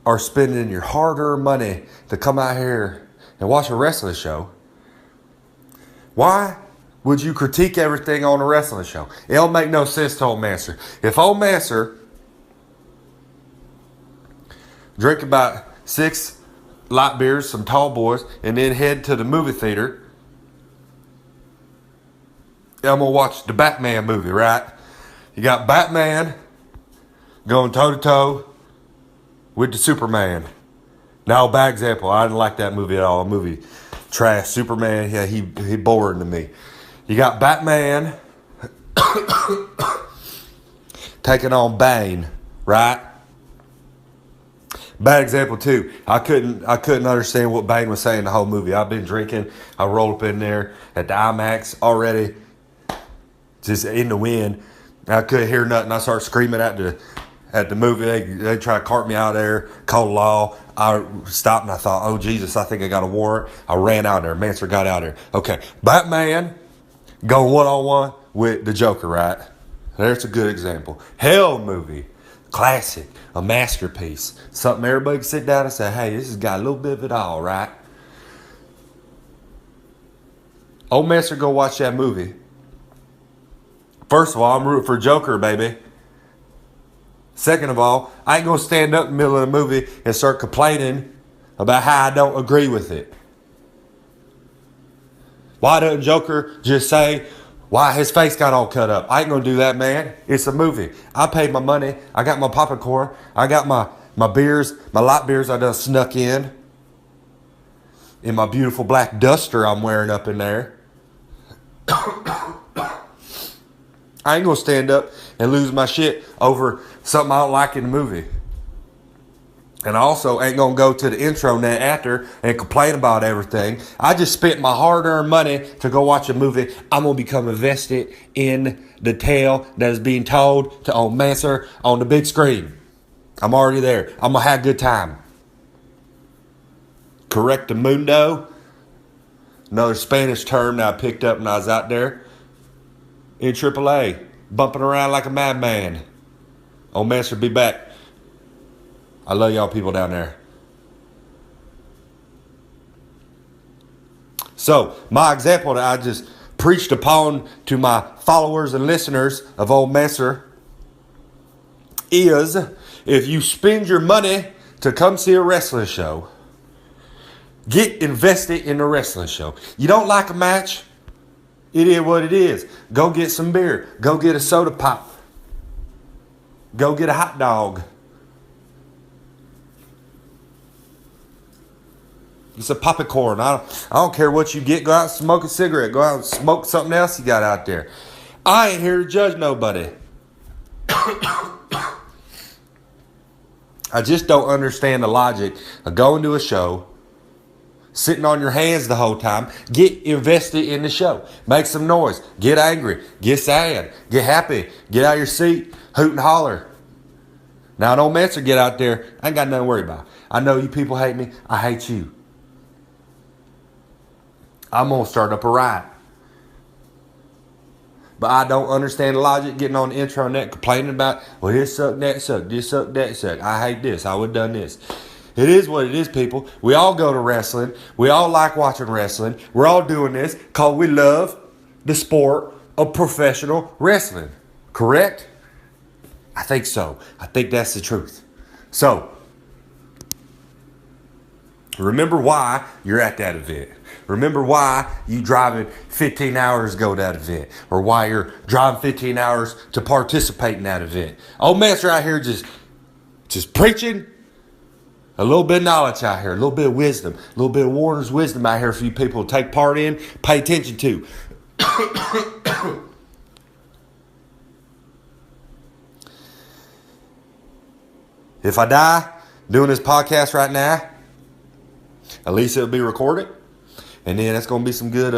are spending your hard-earned money to come out here and watch a wrestling show, why would you critique everything on a wrestling show? It don't make no sense to old Mancer. If old Mancer drink about 6 light beers, some tall boys, and then head to the movie theater, I'm going to watch the Batman movie, right? You got Batman going toe-to-toe with the Superman. Now, bad example. I didn't like that movie at all. A movie trash. Superman, yeah, he boring to me. You got Batman taking on Bane, right? Bad example too. I couldn't understand what Bane was saying the whole movie. I've been drinking. I rolled up in there at the IMAX already, just in the wind. I couldn't hear nothing. I started screaming at the movie. They tried to cart me out there, called the law. I stopped and I thought, oh Jesus, I think I got a warrant. I ran out there. Mancer got out there. Okay, Batman going one-on-one with the Joker, right? There's a good example. Hell movie. Classic. A masterpiece. Something everybody can sit down and say, hey, this has got a little bit of it all, right? Old Mancer go watch that movie. First of all, I'm rooting for Joker, baby. Second of all, I ain't going to stand up in the middle of the movie and start complaining about how I don't agree with it. Why doesn't Joker just say why his face got all cut up? I ain't going to do that, man. It's a movie. I paid my money. I got my popcorn. I got my beers, my light beers I done snuck in my beautiful black duster I'm wearing up in there. I ain't going to stand up and lose my shit over something I don't like in the movie. And I also ain't going to go to the intranet after and complain about everything. I just spent my hard-earned money to go watch a movie. I'm going to become invested in the tale that is being told to old Mancer on the big screen. I'm already there. I'm going to have a good time. Correctamundo, another Spanish term that I picked up when I was out there in AAA, bumping around like a madman. Old Mancer be back. I love y'all people down there. So, my example that I just preached upon to my followers and listeners of Old Mancer is, if you spend your money to come see a wrestling show, get invested in a wrestling show. You don't like a match? It is what it is. Go get some beer. Go get a soda pop. Go get a hot dog. It's a popcorn. I don't care what you get. Go out and smoke a cigarette. Go out and smoke something else you got out there. I ain't here to judge nobody. I just don't understand the logic of going to a show, sitting on your hands the whole time. Get invested in the show. Make some noise. Get angry. Get sad. Get happy. Get out of your seat. Hoot and holler. Now, don't Mancer get out there. I ain't got nothing to worry about. I know you people hate me. I hate you. I'm going to start up a riot. But I don't understand the logic getting on the intranet complaining about, well, this sucked, that sucked, this sucked, that sucked. I hate this. I would have done this. It is what it is, people. We all go to wrestling. We all like watching wrestling. We're all doing this because we love the sport of professional wrestling. Correct? I think so. I think that's the truth. So, remember why you're at that event. Remember why you driving 15 hours to go to that event. Or why you're driving 15 hours to participate in that event. Old Mancer out here just preaching a little bit of knowledge out here. A little bit of wisdom. A little bit of Warner's wisdom out here for you people to take part in, pay attention to. If I die doing this podcast right now, at least it'll be recorded. And then that's going to be some good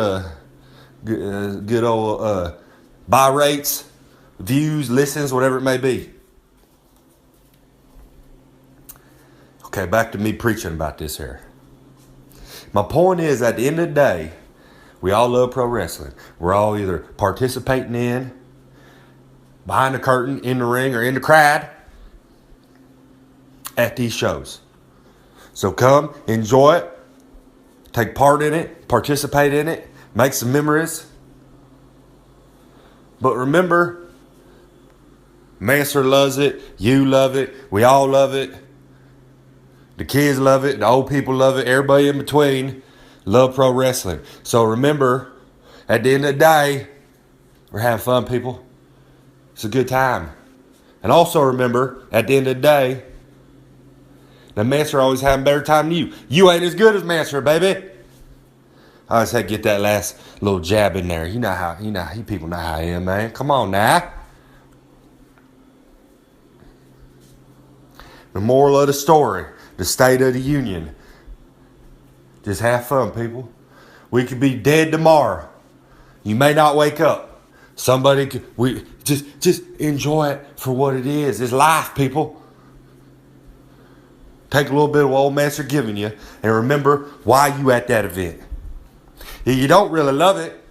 old buy rates, views, listens, whatever it may be. Okay, back to me preaching about this here. My point is, at the end of the day, we all love pro wrestling. We're all either participating in, behind the curtain, in the ring, or in the crowd at these shows. So come, enjoy it. Take part in it, participate in it, make some memories. But remember, Mancer loves it, you love it, we all love it. The kids love it, the old people love it, everybody in between love pro wrestling. So remember, at the end of the day, we're having fun, people. It's a good time. And also remember, at the end of the day, now, Mancer always having a better time than you. You ain't as good as Mancer, baby. I just had to get that last little jab in there. You people know how I am, man. Come on now. The moral of the story, the state of the union. Just have fun, people. We could be dead tomorrow. You may not wake up. Somebody could, just enjoy it for what it is. It's life, people. Take a little bit of what old Mancer giving you and remember why you at that event. If you don't really love it,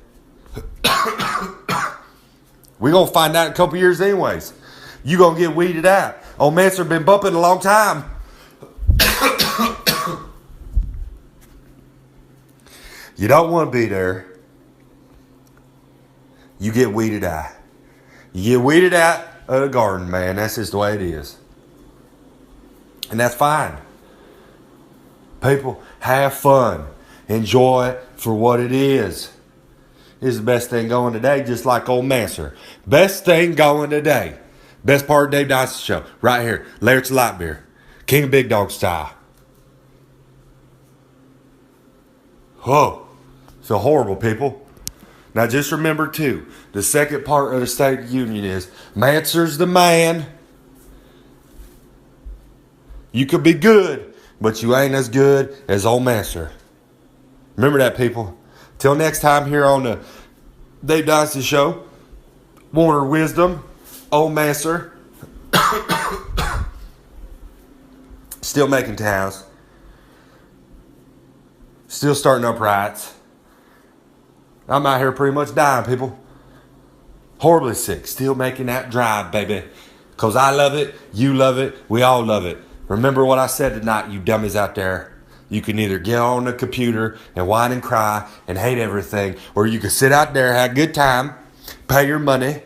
we're going to find out in a couple years anyways. You're going to get weeded out. Old Mancer been bumping a long time. You don't want to be there. You get weeded out. You get weeded out of the garden, man. That's just the way it is. And that's fine. People, have fun. Enjoy it for what it is. It's the best thing going today, just like old Mancer. Best thing going today. Best part of Dave Dynasty Show. Right here. Erich Light Beer. King of Big Dog style. Whoa. Feel horrible, people. Now just remember too, the second part of the State of the Union is Mancer's the man. You could be good, but you ain't as good as old Mancer. Remember that, people. Till next time here on the Dave Dynasty Show, Warner Wisdom, old Mancer, still making towns, still starting up riots. I'm out here pretty much dying, people. Horribly sick, still making that drive, baby. Because I love it, you love it, we all love it. Remember what I said tonight, you dummies out there. You can either get on the computer and whine and cry and hate everything, or you can sit out there, have a good time, pay your money,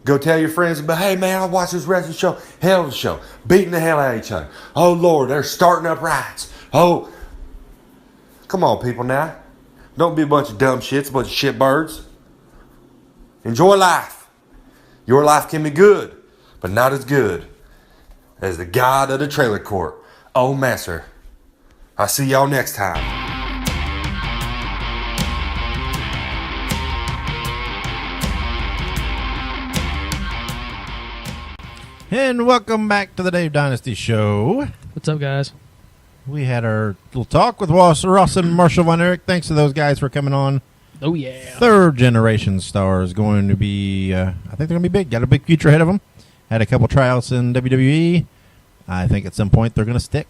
go tell your friends, but hey man, I watched this wrestling show, hell of a show, beating the hell out of each other. Oh Lord, they're starting up riots. Oh, come on people now. Don't be a bunch of dumb shits, a bunch of shitbirds. Enjoy life. Your life can be good, but not as good as the god of the trailer court, old Mancer. I'll see y'all next time. And welcome back to the Dave Dynasty Show. What's up, guys? We had our little talk with Ross and Marshall Von Erich. Thanks to those guys for coming on. Oh, yeah. Third generation stars going to be, I think they're going to be big. Got a big future ahead of them. Had a couple tryouts in WWE. I think at some point they're going to stick.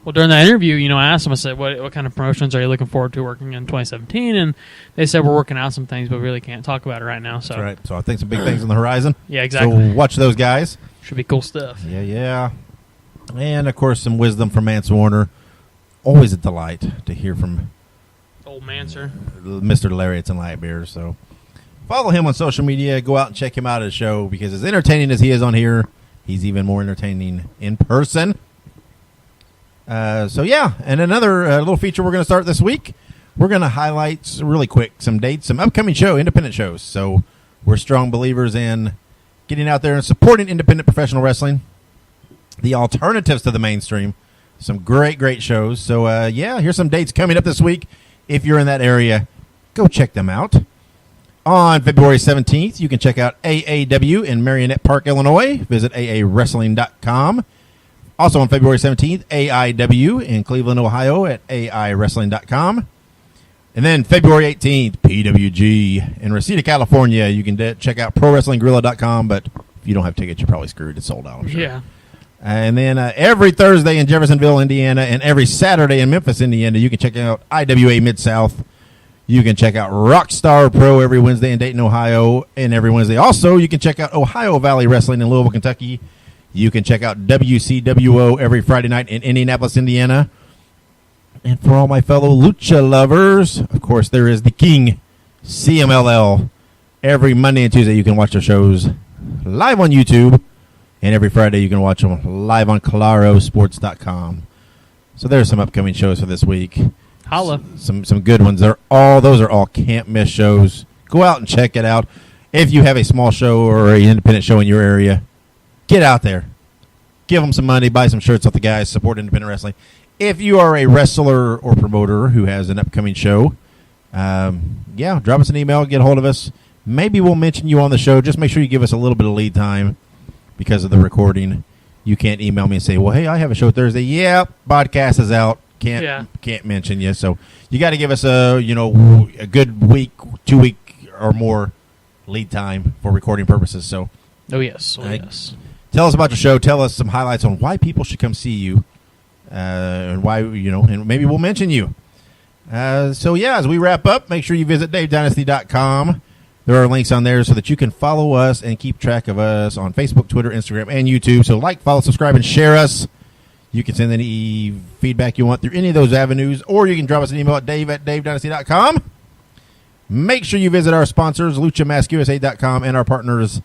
Well, during that interview, I asked them, I said, what kind of promotions are you looking forward to working in 2017? And they said, we're working out some things, but we really can't talk about it right now. So. That's right. So I think some big things on the horizon. Yeah, exactly. So watch those guys. Should be cool stuff. Yeah. And, of course, some wisdom from Mance Warner. Always a delight to hear from Old Mancer. Mr. Lariats and Light Beers. So follow him on social media. Go out and check him out at his show, because as entertaining as he is on here, he's even more entertaining in person. And another little feature we're going to start this week. We're going to highlight really quick some dates, some upcoming independent shows. So we're strong believers in getting out there and supporting independent professional wrestling, the alternatives to the mainstream. Some great shows. So, here's some dates coming up this week. If you're in that area, go check them out. On February 17th, you can check out AAW in Marionette Park, Illinois. Visit aawrestling.com. Also on February 17th, AIW in Cleveland, Ohio at aiwrestling.com. And then February 18th, PWG in Reseda, California. You can check out prowrestlingguerrilla.com, but if you don't have tickets, you're probably screwed. It's sold out, I'm sure. Yeah. And then every Thursday in Jeffersonville, Indiana, and every Saturday in Memphis, Indiana, you can check out IWA Mid-South. You can check out Rockstar Pro every Wednesday in Dayton, Ohio, and every Wednesday. Also, you can check out Ohio Valley Wrestling in Louisville, Kentucky. You can check out WCWO every Friday night in Indianapolis, Indiana. And for all my fellow lucha lovers, of course, there is the King, CMLL. Every Monday and Tuesday, you can watch their shows live on YouTube. And every Friday, you can watch them live on clarosports.com. So there's some upcoming shows for this week. Holla. Some good ones. Those are all can't miss shows. Go out and check it out. If you have a small show or an independent show in your area, get out there. Give them some money. Buy some shirts off the guys. Support independent wrestling. If you are a wrestler or promoter who has an upcoming show, drop us an email. Get a hold of us. Maybe we'll mention you on the show. Just make sure you give us a little bit of lead time because of the recording. You can't email me and say, well, hey, I have a show Thursday. Yeah, podcast is out. Can't mention you. So you got to give us a good week, 2 week or more lead time for recording purposes. So, yes. Tell us about your show. Tell us some highlights on why people should come see you, and why and maybe we'll mention you. As we wrap up, make sure you visit DaveDynasty.com. There are links on there so that you can follow us and keep track of us on Facebook, Twitter, Instagram, and YouTube. So follow, subscribe, and share us. You can send any feedback you want through any of those avenues, or you can drop us an email at dave@davedynasty.com. Make sure you visit our sponsors, LuchaMaskUSA.com, and our partners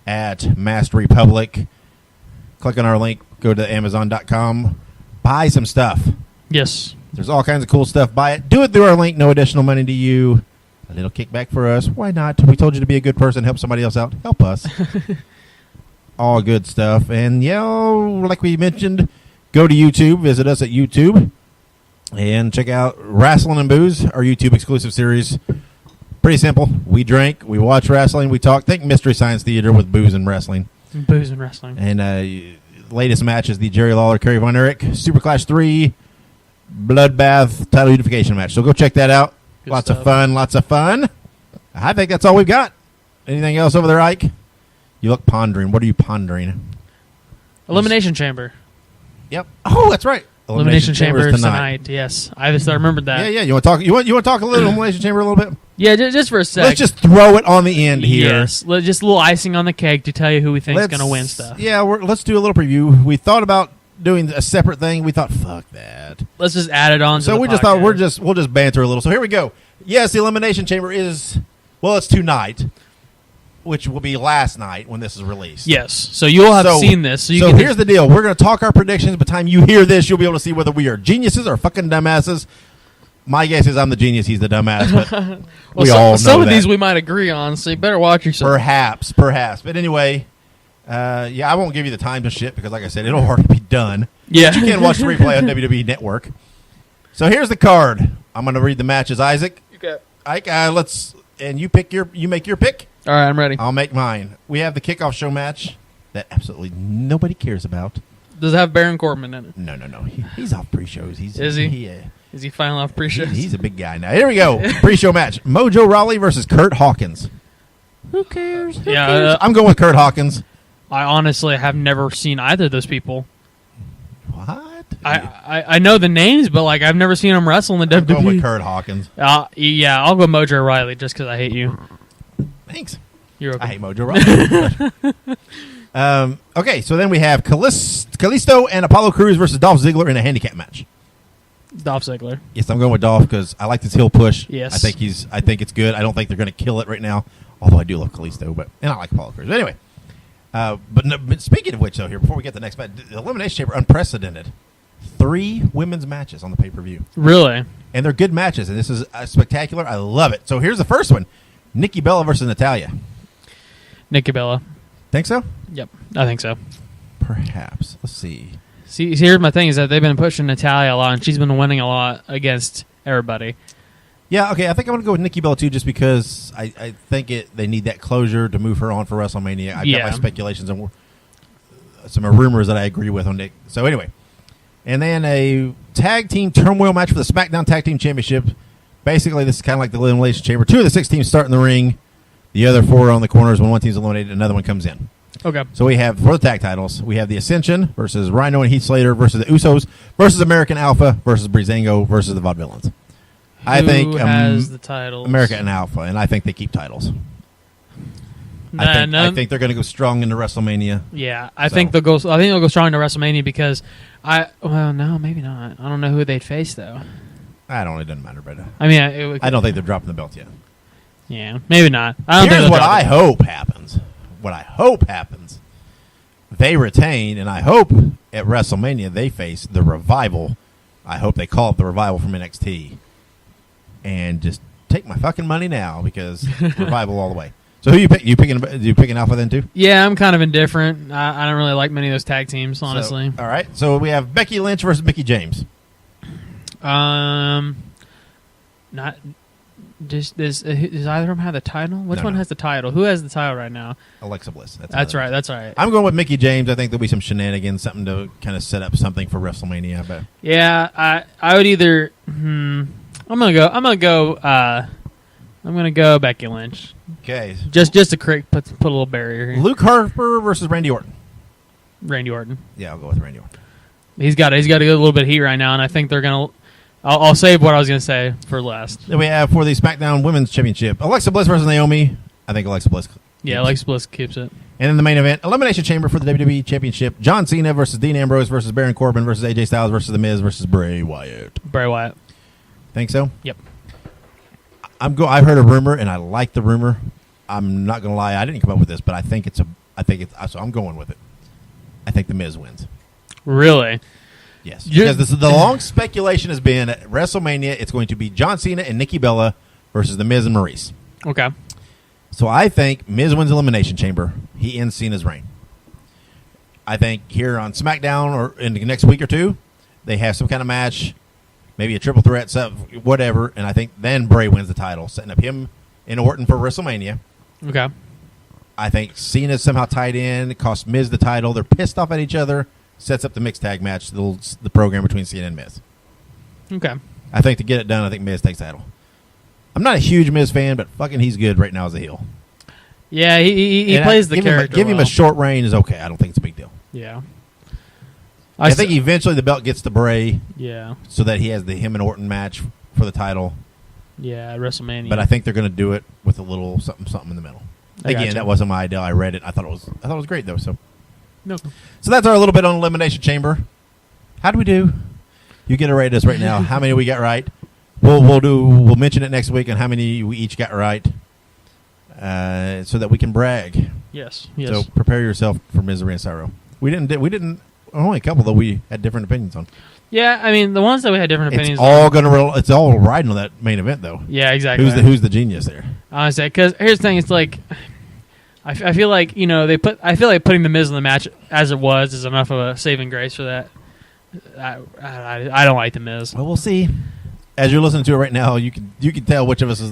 at Masked Republic. Click on our link, go to Amazon.com, buy some stuff. Yes. There's all kinds of cool stuff. Buy it. Do it through our link. No additional money to you. A little kickback for us. Why not? We told you to be a good person. Help somebody else out. Help us. All good stuff. And, like we mentioned, go to YouTube. Visit us at YouTube. And check out Wrestling and Booze, our YouTube exclusive series. Pretty simple. We drink, we watch wrestling, we talk. Think Mystery Science Theater with booze and wrestling. Booze and wrestling. And latest match is the Jerry Lawler, Kerry Von Erich, Super Clash 3 Bloodbath title unification match. So go check that out. Good Lots stuff. of fun, lots of fun. I think that's all we've got. Anything else over there, Ike? You look pondering. What are you pondering? Elimination Chamber. Yep. Oh, that's right. Elimination Chamber is tonight. Yes, I remembered that. Yeah. You want to talk? You want to talk a little Elimination Chamber a little bit? Yeah, just for a sec. Let's just throw it on the end here. Yes, just a little icing on the cake to tell you who we think is going to win stuff. Yeah, let's do a little preview. We thought about doing a separate thing. We thought, fuck that. Let's just add it on. So we just thought we'll just banter a little. So here we go. Yes, the Elimination Chamber is it's tonight, which will be last night when this is released. Yes, so you'll have seen this. So here's the deal. We're going to talk our predictions. By the time you hear this, you'll be able to see whether we are geniuses or fucking dumbasses. My guess is I'm the genius. He's the dumbass. But we all know some of that. these we might agree on, so you better watch yourself. Perhaps. But anyway, I won't give you the times and shit because, like I said, it'll already be done. Yeah. But you can watch the replay on WWE Network. So here's the card. I'm going to read the matches. Isaac, Okay. Ike, you make your pick. All right, I'm ready. I'll make mine. We have the kickoff show match that absolutely nobody cares about. Does it have Baron Corbin in it? No. He's off pre-shows. Is he? Is he finally off pre-shows? He's a big guy now. Here we go. Pre-show match. Mojo Rawley versus Kurt Hawkins. Who cares? I'm going with Kurt Hawkins. I honestly have never seen either of those people. What? I know the names, but I've never seen them wrestle in the WWE. I'm going with Kurt Hawkins. Yeah, I'll go Mojo Riley just because I hate you. Thanks. You're okay. I hate Mojo Rawley. Okay, so then we have Kalisto and Apollo Crews versus Dolph Ziggler in a handicap match. Dolph Ziggler. Yes, I'm going with Dolph because I like this heel push. Yes. I think it's good. I don't think they're going to kill it right now, although I do love Kalisto, and I like Apollo Crews. But anyway, but speaking of which, though, here before we get to the next match, the Elimination Chamber unprecedented. 3 women's matches on the pay-per-view. Really? And they're good matches, and this is spectacular. I love it. So here's the first one. Nikki Bella versus Natalya. Nikki Bella. Think so? Yep, I think so. Perhaps. Let's see. See, here's my thing is that they've been pushing Natalya a lot, and she's been winning a lot against everybody. Yeah, okay, I think I'm going to go with Nikki Bella, too, just because I think they need that closure to move her on for WrestleMania. I've got my speculations and some rumors that I agree with on Nick. So anyway, and then a tag team turmoil match for the SmackDown Tag Team Championship. Basically, this is kind of like the Elimination Chamber. 2 of the 6 teams start in the ring. The other 4 are on the corners. When one team's eliminated, another one comes in. Okay. So we have, for the tag titles, we have the Ascension versus Rhino and Heath Slater versus the Usos versus American Alpha versus Breezango versus the Vaudevillains. I think Who has the titles? American Alpha, and I think they keep titles. I think they're going to go strong into WrestleMania. Yeah, I think they'll go strong into WrestleMania because no, maybe not. I don't know who they'd face though. I don't. It doesn't matter, but I mean, I don't think they're dropping the belt yet. Yeah, maybe not. I don't Here's think what I hope happens. They retain, and I hope at WrestleMania they face the Revival. I hope they call up the Revival from NXT, and just take my fucking money now because Revival all the way. So who you pick? You picking Alpha then too? Yeah, I'm kind of indifferent. I don't really like many of those tag teams, honestly. All right. So we have Becky Lynch versus Mickie James. Not does either of them have the title? Which one has the title? Who has the title right now? Alexa Bliss. That's right. That's right. I'm going with Mickie James. I think there'll be some shenanigans, something to kind of set up something for WrestleMania. But yeah, I would either. I'm gonna go Becky Lynch. Okay. Just to put a little barrier here. Luke Harper versus Randy Orton. Randy Orton. Yeah, I'll go with Randy Orton. He's got a little bit of heat right now, and I think they're gonna. I'll save what I was gonna say for last. Then we have for the SmackDown Women's Championship, Alexa Bliss versus Naomi. I think Alexa Bliss. Yeah, Alexa Bliss keeps it. And in the main event, Elimination Chamber for the WWE Championship, John Cena versus Dean Ambrose versus Baron Corbin versus AJ Styles versus The Miz versus Bray Wyatt. Bray Wyatt. Think so? Yep. I've heard a rumor, and I like the rumor. I'm not gonna lie, I didn't come up with this, but I think it's so I'm going with it. I think The Miz wins. Really? Yes, because the long speculation has been at WrestleMania, it's going to be John Cena and Nikki Bella versus The Miz and Maurice. Okay. So I think Miz wins Elimination Chamber. He ends Cena's reign. I think here on SmackDown or in the next week or two, they have some kind of match, maybe a triple threat, whatever, and I think then Bray wins the title, setting up him in Orton for WrestleMania. Okay. I think Cena's somehow tied in. It costs Miz the title. They're pissed off at each other. Sets up the mixed tag match, the program between Cena and Miz. Okay. I think to get it done, I think Miz takes the title. I'm not a huge Miz fan, but fucking he's good right now as a heel. Yeah, he plays the character. Give him well. a short reign is okay. I don't think it's a big deal. Yeah. I think eventually the belt gets to Bray. Yeah. So that he has the him and Orton match for the title. Yeah, WrestleMania. But I think they're going to do it with a little something in the middle. Again, that wasn't my idea. I read it. I thought it was great though. So. No. So that's our little bit on Elimination Chamber. How do we do? You get to rate us right now. How many we got right? We'll mention it next week on how many we each got right, so that we can brag. Yes. So prepare yourself for misery and sorrow. We didn't. Only a couple that we had different opinions on. Yeah, I mean the ones that we had different opinions. It's all riding on that main event though. Yeah, exactly. Who's the genius there? Honestly, because here's the thing: it's like I feel like I feel like putting the Miz in the match as it was is enough of a saving grace for that. I don't like the Miz. Well, we'll see. As you're listening to it right now, you can tell which of us is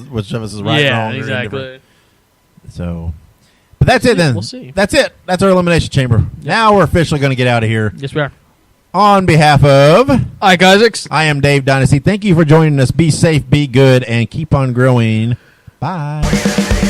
right, wrong, exactly. So, but that's it then. We'll see. That's it. That's our Elimination Chamber. Now we're officially going to get out of here. Yes, we are. On behalf of Ike Isaacs, I am Dave Dynasty. Thank you for joining us. Be safe, be good, and keep on growing. Bye.